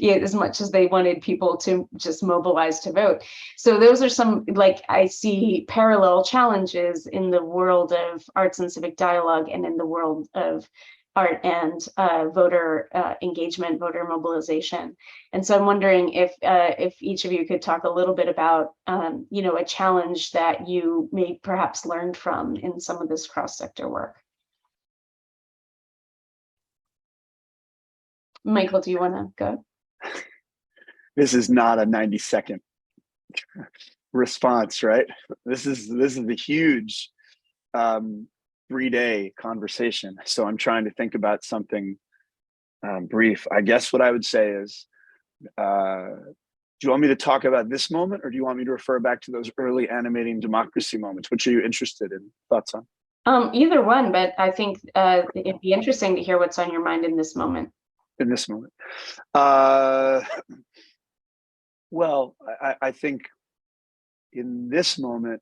as much as they wanted people to just mobilize to vote. So those are some, like, I see parallel challenges in the world of arts and civic dialogue and in the world of art and voter engagement, voter mobilization. And so I'm wondering if each of you could talk a little bit about, you know, a challenge that you may perhaps learned from in some of this cross-sector work. Michael, do you want to go? This is not a 90-second response, right? This is a huge 3-day conversation. So I'm trying to think about something brief. I guess what I would say is, do you want me to talk about this moment, or do you want me to refer back to those early animating democracy moments? Which are you interested in? Thoughts on? Either one, but I think it'd be interesting to hear what's on your mind in this moment. In this moment. Well, I think in this moment,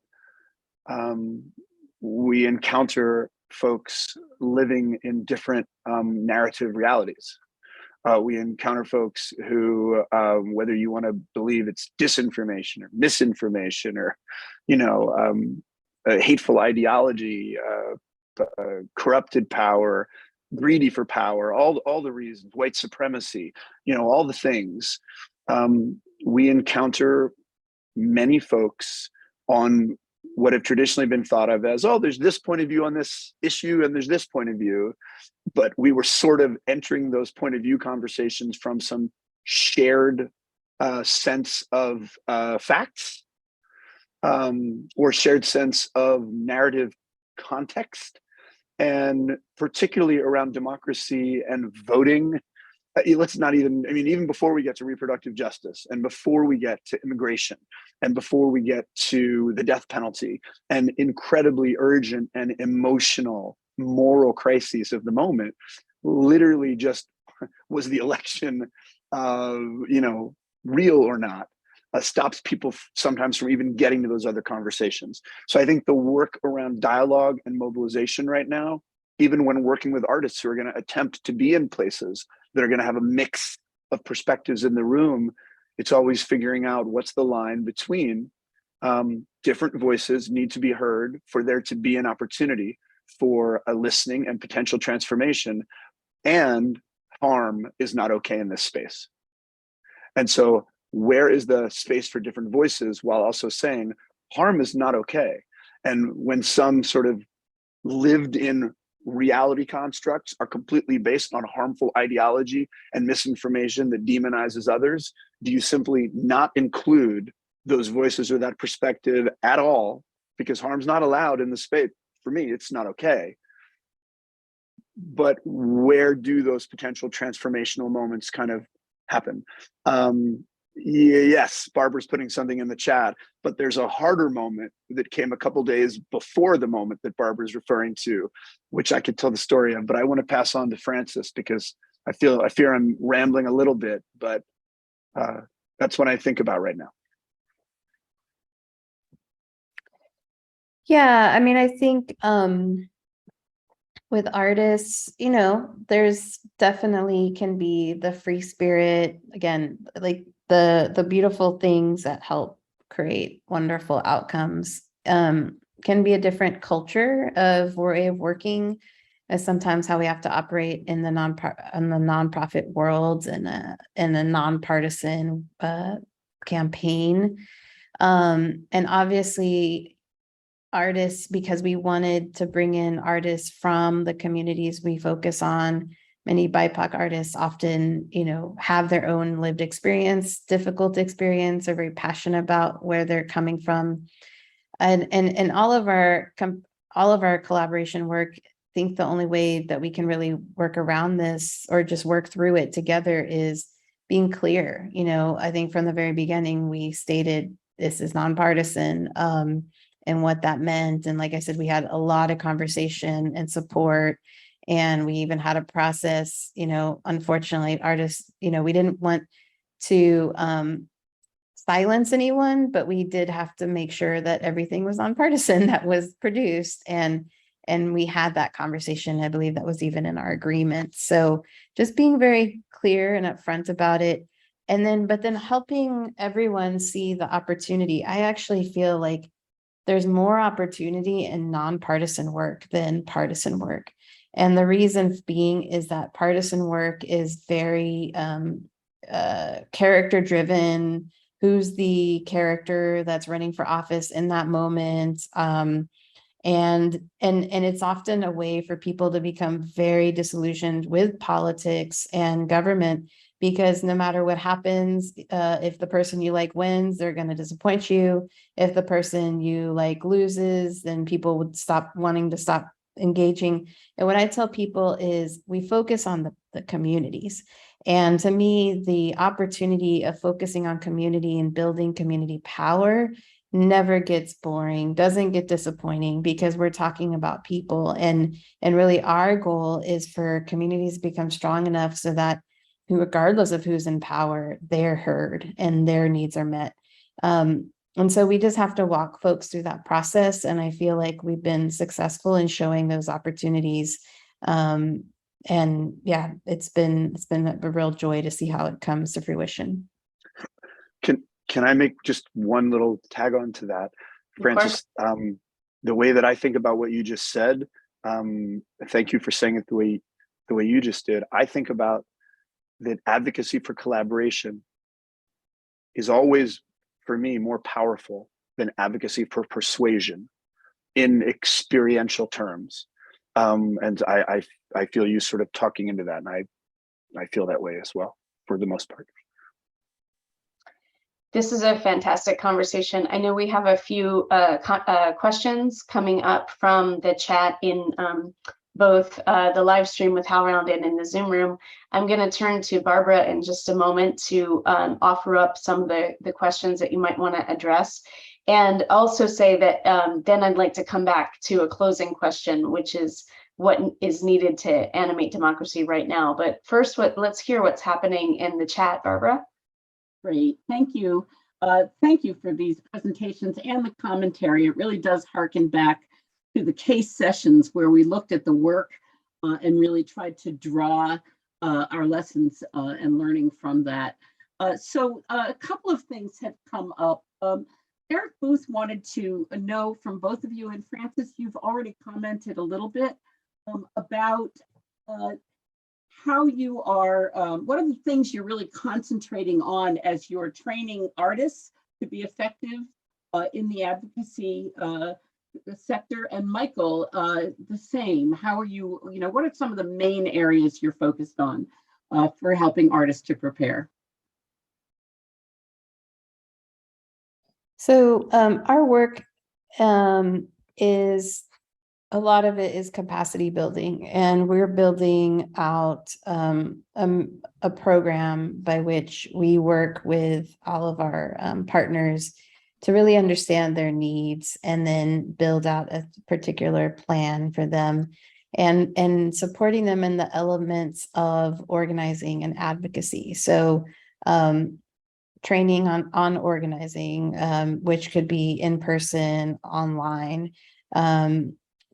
we encounter folks living in different narrative realities. We encounter folks who, whether you want to believe it's disinformation or misinformation or, you know, hateful ideology, corrupted power, greedy for power, all the reasons, white supremacy, you know, all the things. We encounter many folks on what have traditionally been thought of as, oh, there's this point of view on this issue and there's this point of view, but we were sort of entering those point of view conversations from some shared sense of facts or shared sense of narrative context. And particularly around democracy and voting, let's not even, I mean, even before we get to reproductive justice and before we get to immigration and before we get to the death penalty and incredibly urgent and emotional moral crises of the moment, literally just was the election, you know, real or not, stops people sometimes from even getting to those other conversations. So I think the work around dialogue and mobilization right now, even when working with artists who are going to attempt to be in places that are going to have a mix of perspectives in the room, it's always figuring out what's the line between different voices need to be heard for there to be an opportunity for a listening and potential transformation, and harm is not okay in this space. And so where is the space for different voices while also saying harm is not okay? And when some sort of lived in reality constructs are completely based on harmful ideology and misinformation that demonizes others, do you simply not include those voices or that perspective at all? Because harm's not allowed in the space. For me, it's not okay. But where do those potential transformational moments kind of happen? Yes, Barbara's putting something in the chat, but there's a harder moment that came a couple days before the moment that Barbara's referring to, which I could tell the story of, but I want to pass on to Frances because I fear I'm rambling a little bit, but that's what I think about right now. Yeah, I mean, I think with artists, you know, there's definitely can be the free spirit, again, like the beautiful things that help create wonderful outcomes. Can be a different culture of way of working, as sometimes how we have to operate in the nonprofit worlds and a nonpartisan campaign. And obviously artists, because we wanted to bring in artists from the communities we focus on, many BIPOC artists often, you know, have their own lived experience, difficult experience, are very passionate about where they're coming from. And all of our collaboration work think the only way that we can really work around this or just work through it together is being clear. You know, I think from the very beginning, we stated this is nonpartisan, and what that meant. And like I said, we had a lot of conversation and support, and we even had a process, you know, unfortunately, artists, you know, we didn't want to silence anyone, but we did have to make sure that everything was nonpartisan that was produced. And we had that conversation. I believe that was even in our agreement. So just being very clear and upfront about it. And then, but then helping everyone see the opportunity. I actually feel like there's more opportunity in nonpartisan work than partisan work. And the reason being is that partisan work is very character driven. Who's the character that's running for office in that moment? And it's often a way for people to become very disillusioned with politics and government, because no matter what happens, if the person you like wins, they're going to disappoint you. If the person you like loses, then people would stop wanting to stop engaging. And what I tell people is we focus on the communities. And to me, the opportunity of focusing on community and building community power never gets boring, doesn't get disappointing, because we're talking about people. And really our goal is for communities to become strong enough so that regardless of who's in power, they're heard and their needs are met. And so we just have to walk folks through that process. And I feel like we've been successful in showing those opportunities. And yeah, it's been a real joy to see how it comes to fruition. Can I make just one little tag on to that, Frances? The way that I think about what you just said, thank you for saying it the way you just did. I think about that advocacy for collaboration is always, for me, more powerful than advocacy for persuasion in experiential terms. And I feel you sort of talking into that, and I feel that way as well, for the most part. This is a fantastic conversation. I know we have a few questions coming up from the chat in both the live stream with HowlRound and in the Zoom room. I'm going to turn to Barbara in just a moment to offer up some of the questions that you might want to address. And also say that then I'd like to come back to a closing question, which is what is needed to animate democracy right now. But first, let's hear what's happening in the chat, Barbara. Great, thank you. Thank you for these presentations and the commentary. It really does harken back to the case sessions where we looked at the work and really tried to draw our lessons and learning from that. So a couple of things have come up. Eric Booth wanted to know from both of you, and Frances, you've already commented a little bit about how you are, what are the things you're really concentrating on as you're training artists to be effective in the advocacy sector? And Michael, the same. How are you, what are some of the main areas you're focused on for helping artists to prepare? So our work is, a lot of it is capacity building, and we're building out a program by which we work with all of our partners to really understand their needs and then build out a particular plan for them, and supporting them in the elements of organizing and advocacy. So training on organizing, which could be in person, online.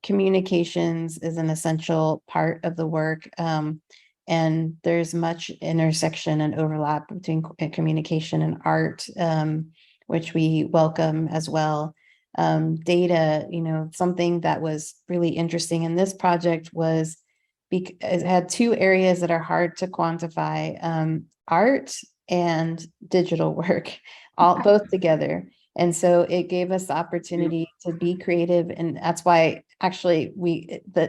Communications is an essential part of the work, and there's much intersection and overlap between communication and art, which we welcome as well. Data, something that was really interesting in this project was it had two areas that are hard to quantify, art and digital work, both together. And so it gave us the opportunity to be creative. And that's why actually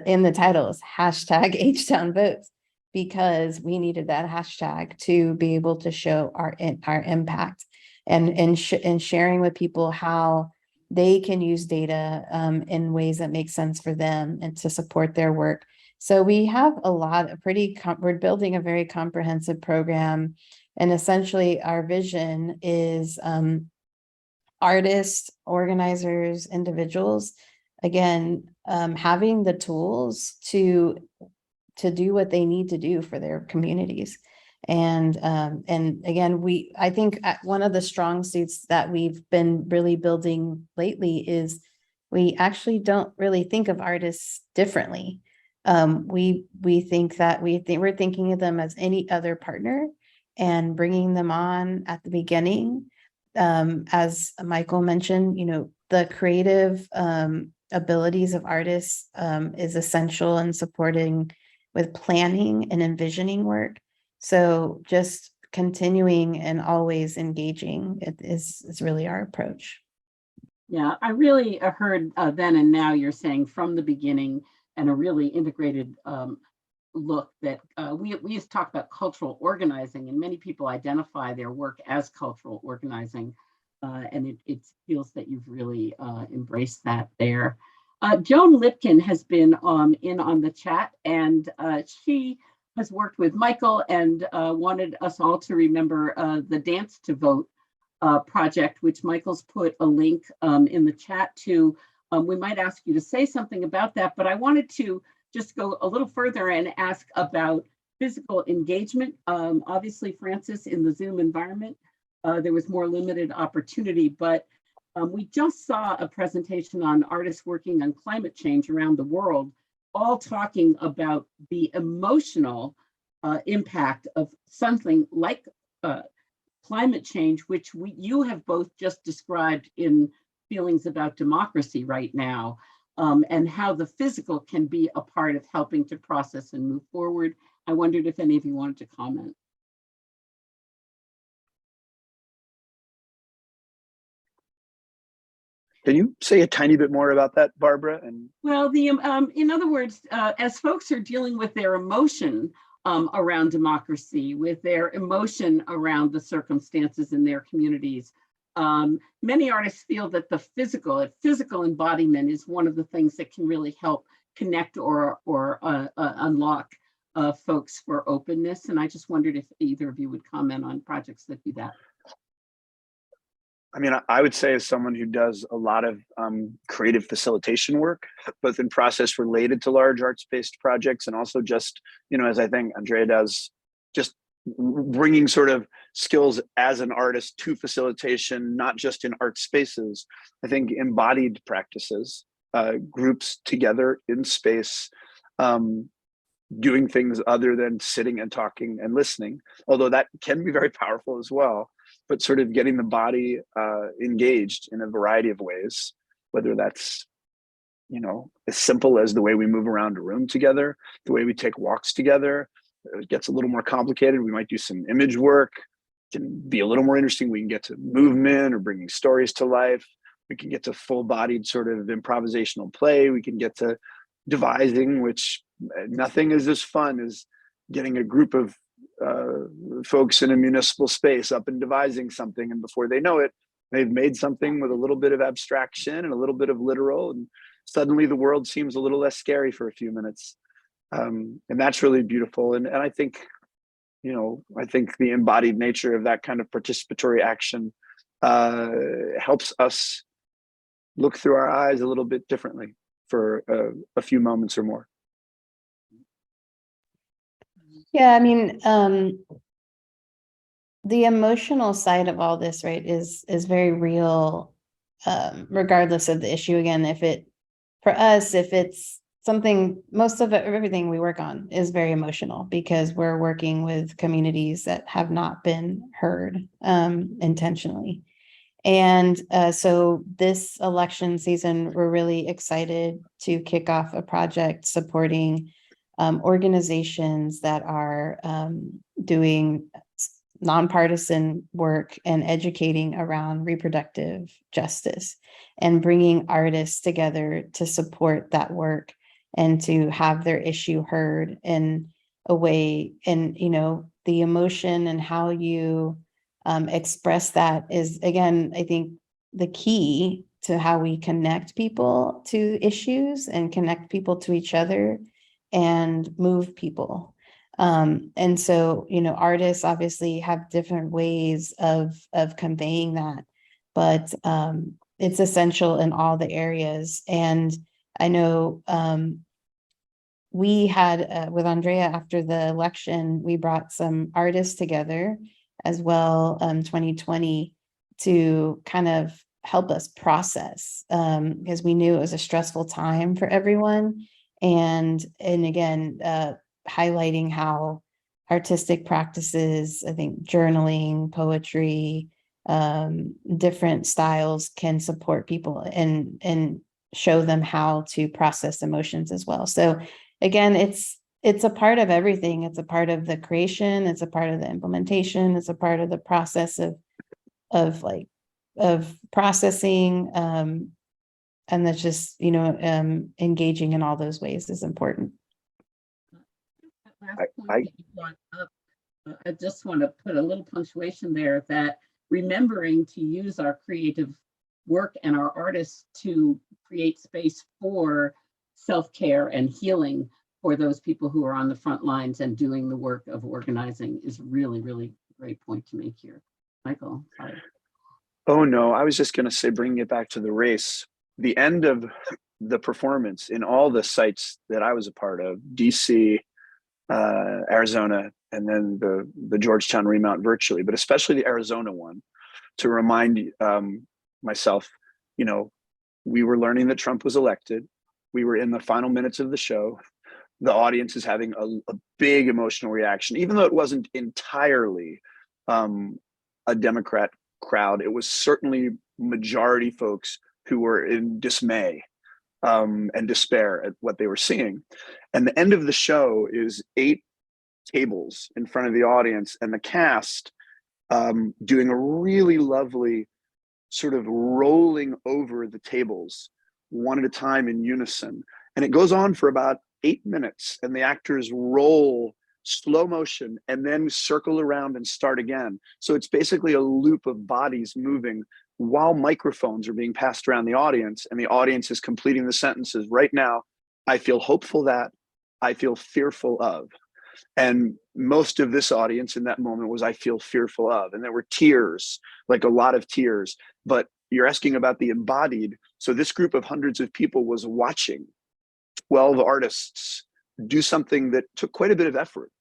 in the title is hashtag H-Town Votes, because we needed that hashtag to be able to show our impact and sharing with people how they can use data in ways that make sense for them and to support their work. So we have a lot of we're building a very comprehensive program, and essentially our vision is artists, organizers, individuals, again, having the tools to do what they need to do for their communities. And again, I think one of the strong suits that we've been really building lately is we actually don't really think of artists differently. We think that we're thinking of them as any other partner and bringing them on at the beginning. As Michael mentioned, the creative abilities of artists is essential in supporting with planning and envisioning work. So just continuing and always engaging is really our approach. Yeah, I really heard then and now you're saying from the beginning, and a really integrated look that we used to talk about cultural organizing, and many people identify their work as cultural organizing. And it feels that you've really embraced that there. Joan Lipkin has been in on the chat, and she has worked with Michael and wanted us all to remember the Dance to Vote project, which Michael's put a link in the chat to. We might ask you to say something about that, but I wanted to just go a little further and ask about physical engagement. Obviously, Francis, in the Zoom environment, there was more limited opportunity, but we just saw a presentation on artists working on climate change around the world, all talking about the emotional impact of something like climate change, which you have both just described in feelings about democracy right now, and how the physical can be a part of helping to process and move forward. I wondered if any of you wanted to comment. Can you say a tiny bit more about that, Barbara? Well, in other words, as folks are dealing with their emotion around democracy, with their emotion around the circumstances in their communities, many artists feel that the physical embodiment is one of the things that can really help connect or unlock folks for openness. And I just wondered if either of you would comment on projects that do that. I mean, I would say as someone who does a lot of creative facilitation work, both in process related to large arts-based projects and also just, as I think Andrea does, just bringing sort of skills as an artist to facilitation, not just in art spaces. I think embodied practices, groups together in space, doing things other than sitting and talking and listening, although that can be very powerful as well, but sort of getting the body engaged in a variety of ways, whether that's, as simple as the way we move around a room together, the way we take walks together. It gets a little more complicated. We might do some image work. It can be a little more interesting. We can get to movement or bringing stories to life. We can get to full-bodied sort of improvisational play. We can get to devising, which nothing is as fun as getting a group of folks in a municipal space up and devising something, and before they know it, they've made something with a little bit of abstraction and a little bit of literal, and suddenly the world seems a little less scary for a few minutes. And that's really beautiful. And I think, I think the embodied nature of that kind of participatory action helps us look through our eyes a little bit differently for a few moments or more. Yeah, I mean, the emotional side of all this, right, is very real, regardless of the issue. Again, for us, if it's something, most of everything we work on is very emotional because we're working with communities that have not been heard intentionally. And so this election season, we're really excited to kick off a project supporting organizations that are doing nonpartisan work and educating around reproductive justice and bringing artists together to support that work and to have their issue heard in a way. And, the emotion and how you express that is, again, I think the key to how we connect people to issues and connect people to each other and move people. And so, you know, artists obviously have different ways of conveying that, but it's essential in all the areas. And I know we had with Andrea after the election, we brought some artists together as well, 2020, to kind of help us process, because we knew it was a stressful time for everyone. And again, highlighting how artistic practices, I think journaling, poetry, different styles can support people and show them how to process emotions as well. So again, it's a part of everything. It's a part of the creation. It's a part of the implementation. It's a part of the process of processing. And that's just, you know, engaging in all those ways is important. Last point that you brought up, I just want to put a little punctuation there that remembering to use our creative work and our artists to create space for self-care and healing for those people who are on the front lines and doing the work of organizing is really, really a great point to make here. Michael, sorry. Oh no, I was just going to say, bringing it back to the race, the end of the performance in all the sites that I was a part of, DC, Arizona, and then the Georgetown remount virtually, but especially the Arizona one, to remind myself, you know, we were learning that Trump was elected. We were in the final minutes of the show. The audience is having a big emotional reaction, even though it wasn't entirely a Democrat crowd. It was certainly majority folks who were in dismay and despair at what they were seeing. And the end of the show is 8 tables in front of the audience and the cast doing a really lovely sort of rolling over the tables one at a time in unison. And it goes on for about 8 minutes, and the actors roll slow motion and then circle around and start again. So it's basically a loop of bodies moving while microphones are being passed around the audience, and the audience is completing the sentences. Right now, I feel hopeful that, I feel fearful of. And most of this audience in that moment was, I feel fearful of. And there were tears, like a lot of tears. But you're asking about the embodied. So this group of hundreds of people was watching 12 artists do something that took quite a bit of effort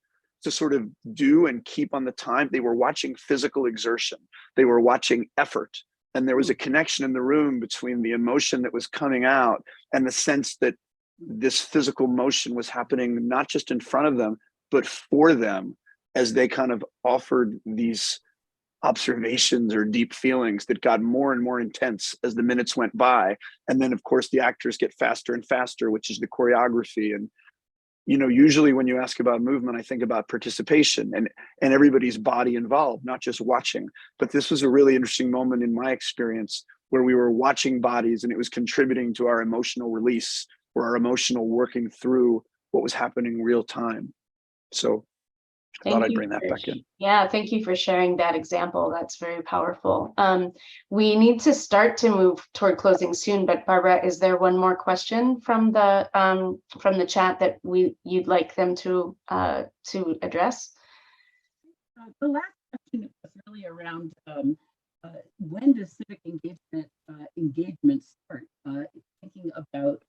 to sort of do and keep on the time. They were watching physical exertion. They were watching effort. And there was a connection in the room between the emotion that was coming out and the sense that this physical motion was happening not just in front of them, but for them, as they kind of offered these observations or deep feelings that got more and more intense as the minutes went by. And then of course the actors get faster and faster, which is the choreography. And, you know, usually when you ask about movement, I think about participation and everybody's body involved, not just watching. But this was a really interesting moment in my experience where we were watching bodies and it was contributing to our emotional release or our emotional working through what was happening real time. So I thought I'd bring that back in. Yeah, thank you for sharing that example. That's very powerful. We need to start to move toward closing soon, but Barbara, is there one more question from the chat that you'd like them to address? The last question was really around when does civic engagement start? Thinking about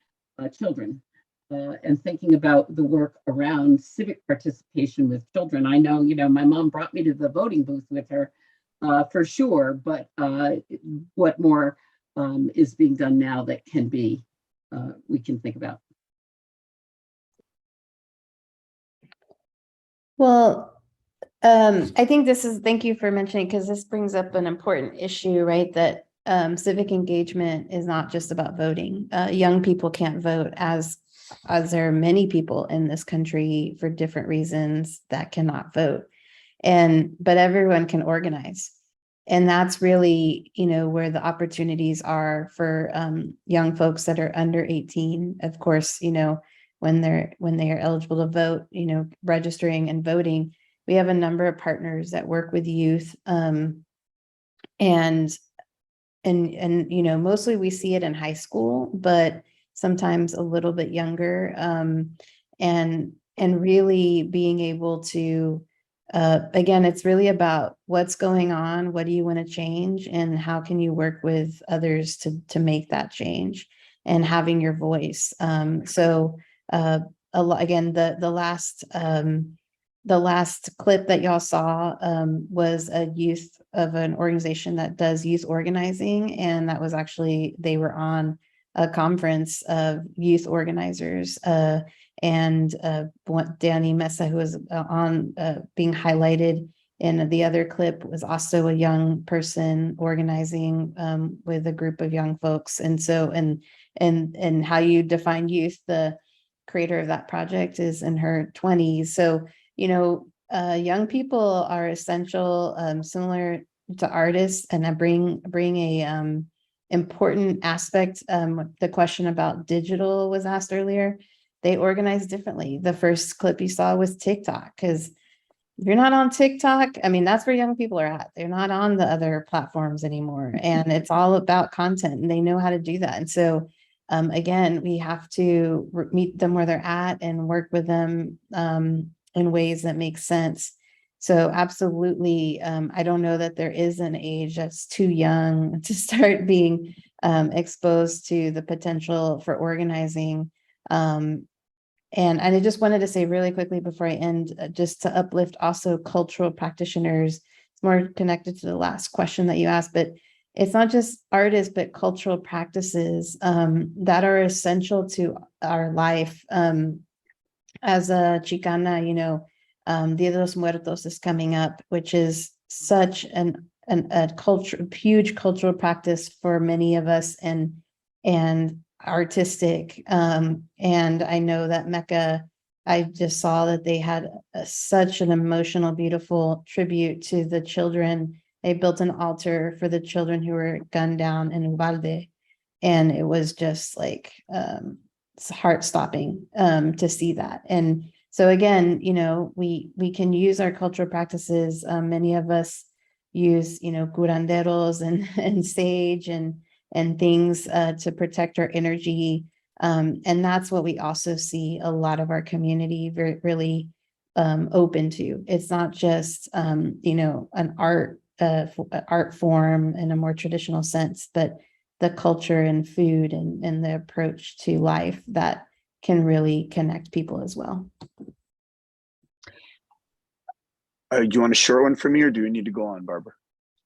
children. And thinking about the work around civic participation with children. I know, you know, my mom brought me to the voting booth with her for sure, but what more is being done now that can be, we can think about? Well, I think thank you for mentioning, because this brings up an important issue, right? That civic engagement is not just about voting. Young people can't vote, as there are many people in this country for different reasons that cannot vote. But everyone can organize. And that's really, you know, where the opportunities are for young folks that are under 18. Of course, you know, when they are eligible to vote, you know, registering and voting. We have a number of partners that work with youth. And you know, mostly we see it in high school, but sometimes a little bit younger, and really being able to, again, it's really about what's going on, what do you want to change, and how can you work with others to make that change, and having your voice. Again, the last clip that y'all saw was a youth of an organization that does youth organizing, and that was actually, they were on a conference of youth organizers, and Danny Mesa, who was on being highlighted in the other clip, was also a young person organizing with a group of young folks. And so, and how you define youth, the creator of that project is in her 20s. So, you know, young people are essential, similar to artists, and I bring a important aspect. The question about digital was asked earlier. They organize differently. The first clip you saw was TikTok, because if you're not on TikTok, I mean, that's where young people are at. They're not on the other platforms anymore, and it's all about content, and they know how to do that. And so, again, we have to meet them where they're at and work with them in ways that make sense. So absolutely, I don't know that there is an age that's too young to start being exposed to the potential for organizing. And I just wanted to say really quickly before I end, just to uplift also cultural practitioners. It's more connected to the last question that you asked, but it's not just artists, but cultural practices that are essential to our life. As a Chicana, you know, Dia de los Muertos is coming up, which is such a huge cultural practice for many of us, and artistic. And I know that Mecca, I just saw that they had such an emotional, beautiful tribute to the children. They built an altar for the children who were gunned down in Uvalde. And it was just like, it's heart-stopping to see that. And so again, you know, we can use our cultural practices. Many of us use, you know, curanderos and sage and things to protect our energy. And that's what we also see a lot of our community really open to. It's not just, you know, an art form in a more traditional sense, but the culture and food and the approach to life that can really connect people as well. Do you want a short one from me, or do we need to go on, Barbara?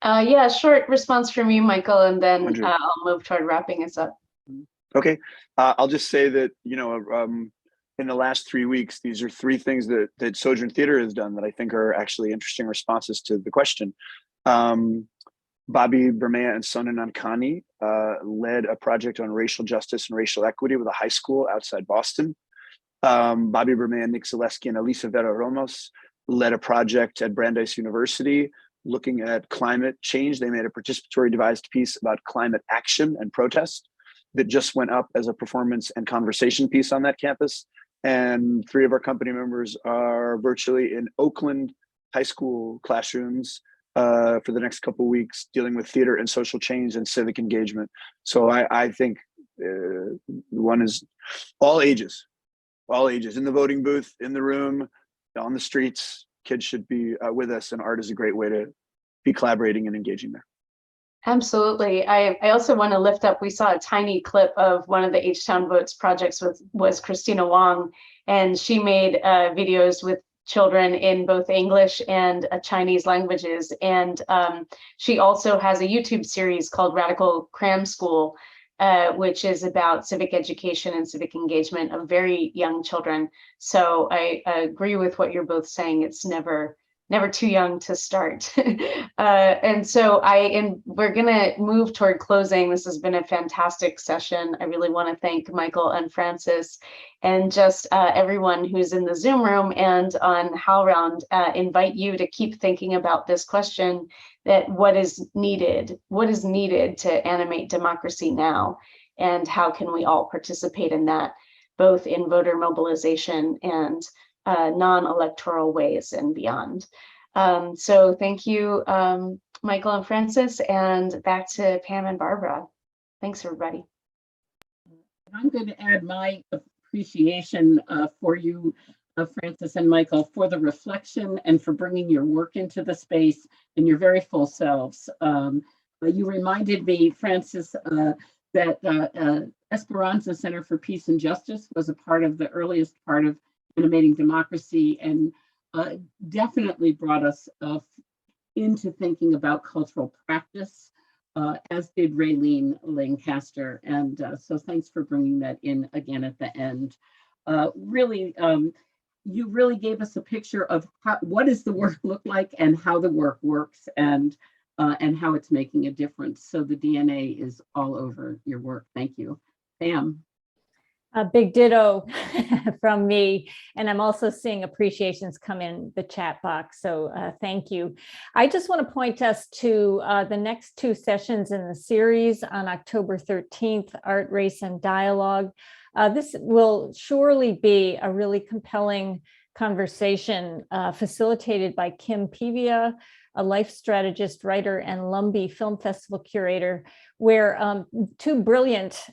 Yeah, short response from you, Michael, and then I'll move toward wrapping us up. Okay, I'll just say that, you know, in the last 3 weeks, these are 3 things that Sojourn Theater has done that I think are actually interesting responses to the question. Bobby Bermea and Sona Nankani led a project on racial justice and racial equity with a high school outside Boston. Bobby Bermea, Nick Zaleski, and Elisa Vera Ramos led a project at Brandeis University looking at climate change. They made a participatory devised piece about climate action and protest that just went up as a performance and conversation piece on that campus. And 3 of our company members are virtually in Oakland high school classrooms for the next couple of weeks, dealing with theater and social change and civic engagement. So I think one is all ages in the voting booth, in the room, on the streets. Kids should be with us, and art is a great way to be collaborating and engaging there. Absolutely. I also want to lift up, we saw a tiny clip of one of the H-Town Votes projects was Christina Wong, and she made videos with children in both English and Chinese languages. And she also has a YouTube series called Radical Cram School, which is about civic education and civic engagement of very young children. So I agree with what you're both saying. It's never too young to start. And so we're gonna move toward closing. This has been a fantastic session. I really want to thank Michael and Francis, and just everyone who's in the Zoom room and on HowlRound. Invite you to keep thinking about this question, that what is needed to animate democracy now, and how can we all participate in that, both in voter mobilization and non-electoral ways and beyond. So thank you, Michael and Francis, and back to Pam and Barbara. Thanks, everybody. I'm going to add my appreciation for you, Francis and Michael, for the reflection and for bringing your work into the space and your very full selves. You reminded me, Francis, that Esperanza Center for Peace and Justice was a part of the earliest part of Animating Democracy, and definitely brought us into thinking about cultural practice, as did Raylene Lancaster. And so thanks for bringing that in again at the end. Really, you really gave us a picture of what does the work look like and how the work works, and how it's making a difference. So the DNA is all over your work. Thank you. Pam. A big ditto from me. And I'm also seeing appreciations come in the chat box. So thank you. I just want to point us to the next two sessions in the series on October 13th, Art, Race, and Dialogue. This will surely be a really compelling conversation facilitated by Kim Pivia, a life strategist, writer, and Lumbee Film Festival curator, where two brilliant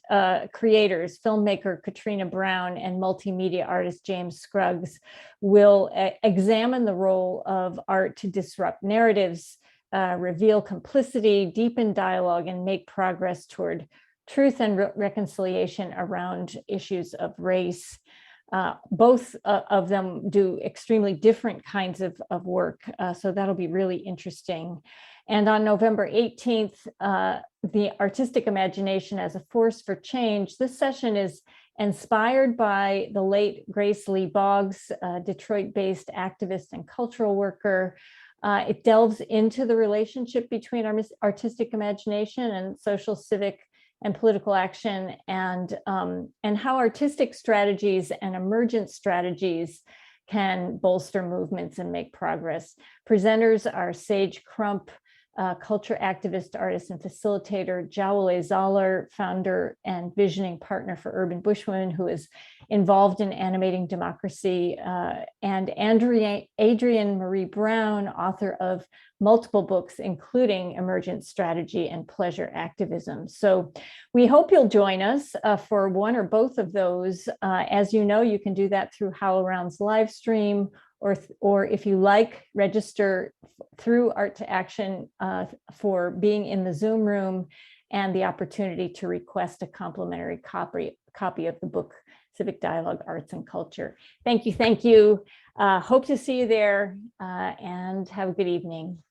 creators, filmmaker Katrina Brown and multimedia artist James Scruggs, will examine the role of art to disrupt narratives, reveal complicity, deepen dialogue, and make progress toward truth and reconciliation around issues of race. Both of them do extremely different kinds of work, so that'll be really interesting. And on November 18th, the Artistic Imagination as a Force for Change. This session is inspired by the late Grace Lee Boggs, Detroit-based activist and cultural worker. It delves into the relationship between our artistic imagination and social, civic, and political action, and how artistic strategies and emergent strategies can bolster movements and make progress. Presenters are Sage Crump, culture activist, artist, and facilitator, Jawole Zoller, founder and visioning partner for Urban Bushwomen, who is involved in Animating Democracy, and Adrienne Marie Brown, author of multiple books, including Emergent Strategy and Pleasure Activism. So we hope you'll join us for one or both of those. As you know, you can do that through HowlRound's live stream, or if you like, register through Art to Action for being in the Zoom room and the opportunity to request a complimentary copy of the book, Civic Dialogue, Arts and Culture. Thank you, thank you. Hope to see you there, and have a good evening.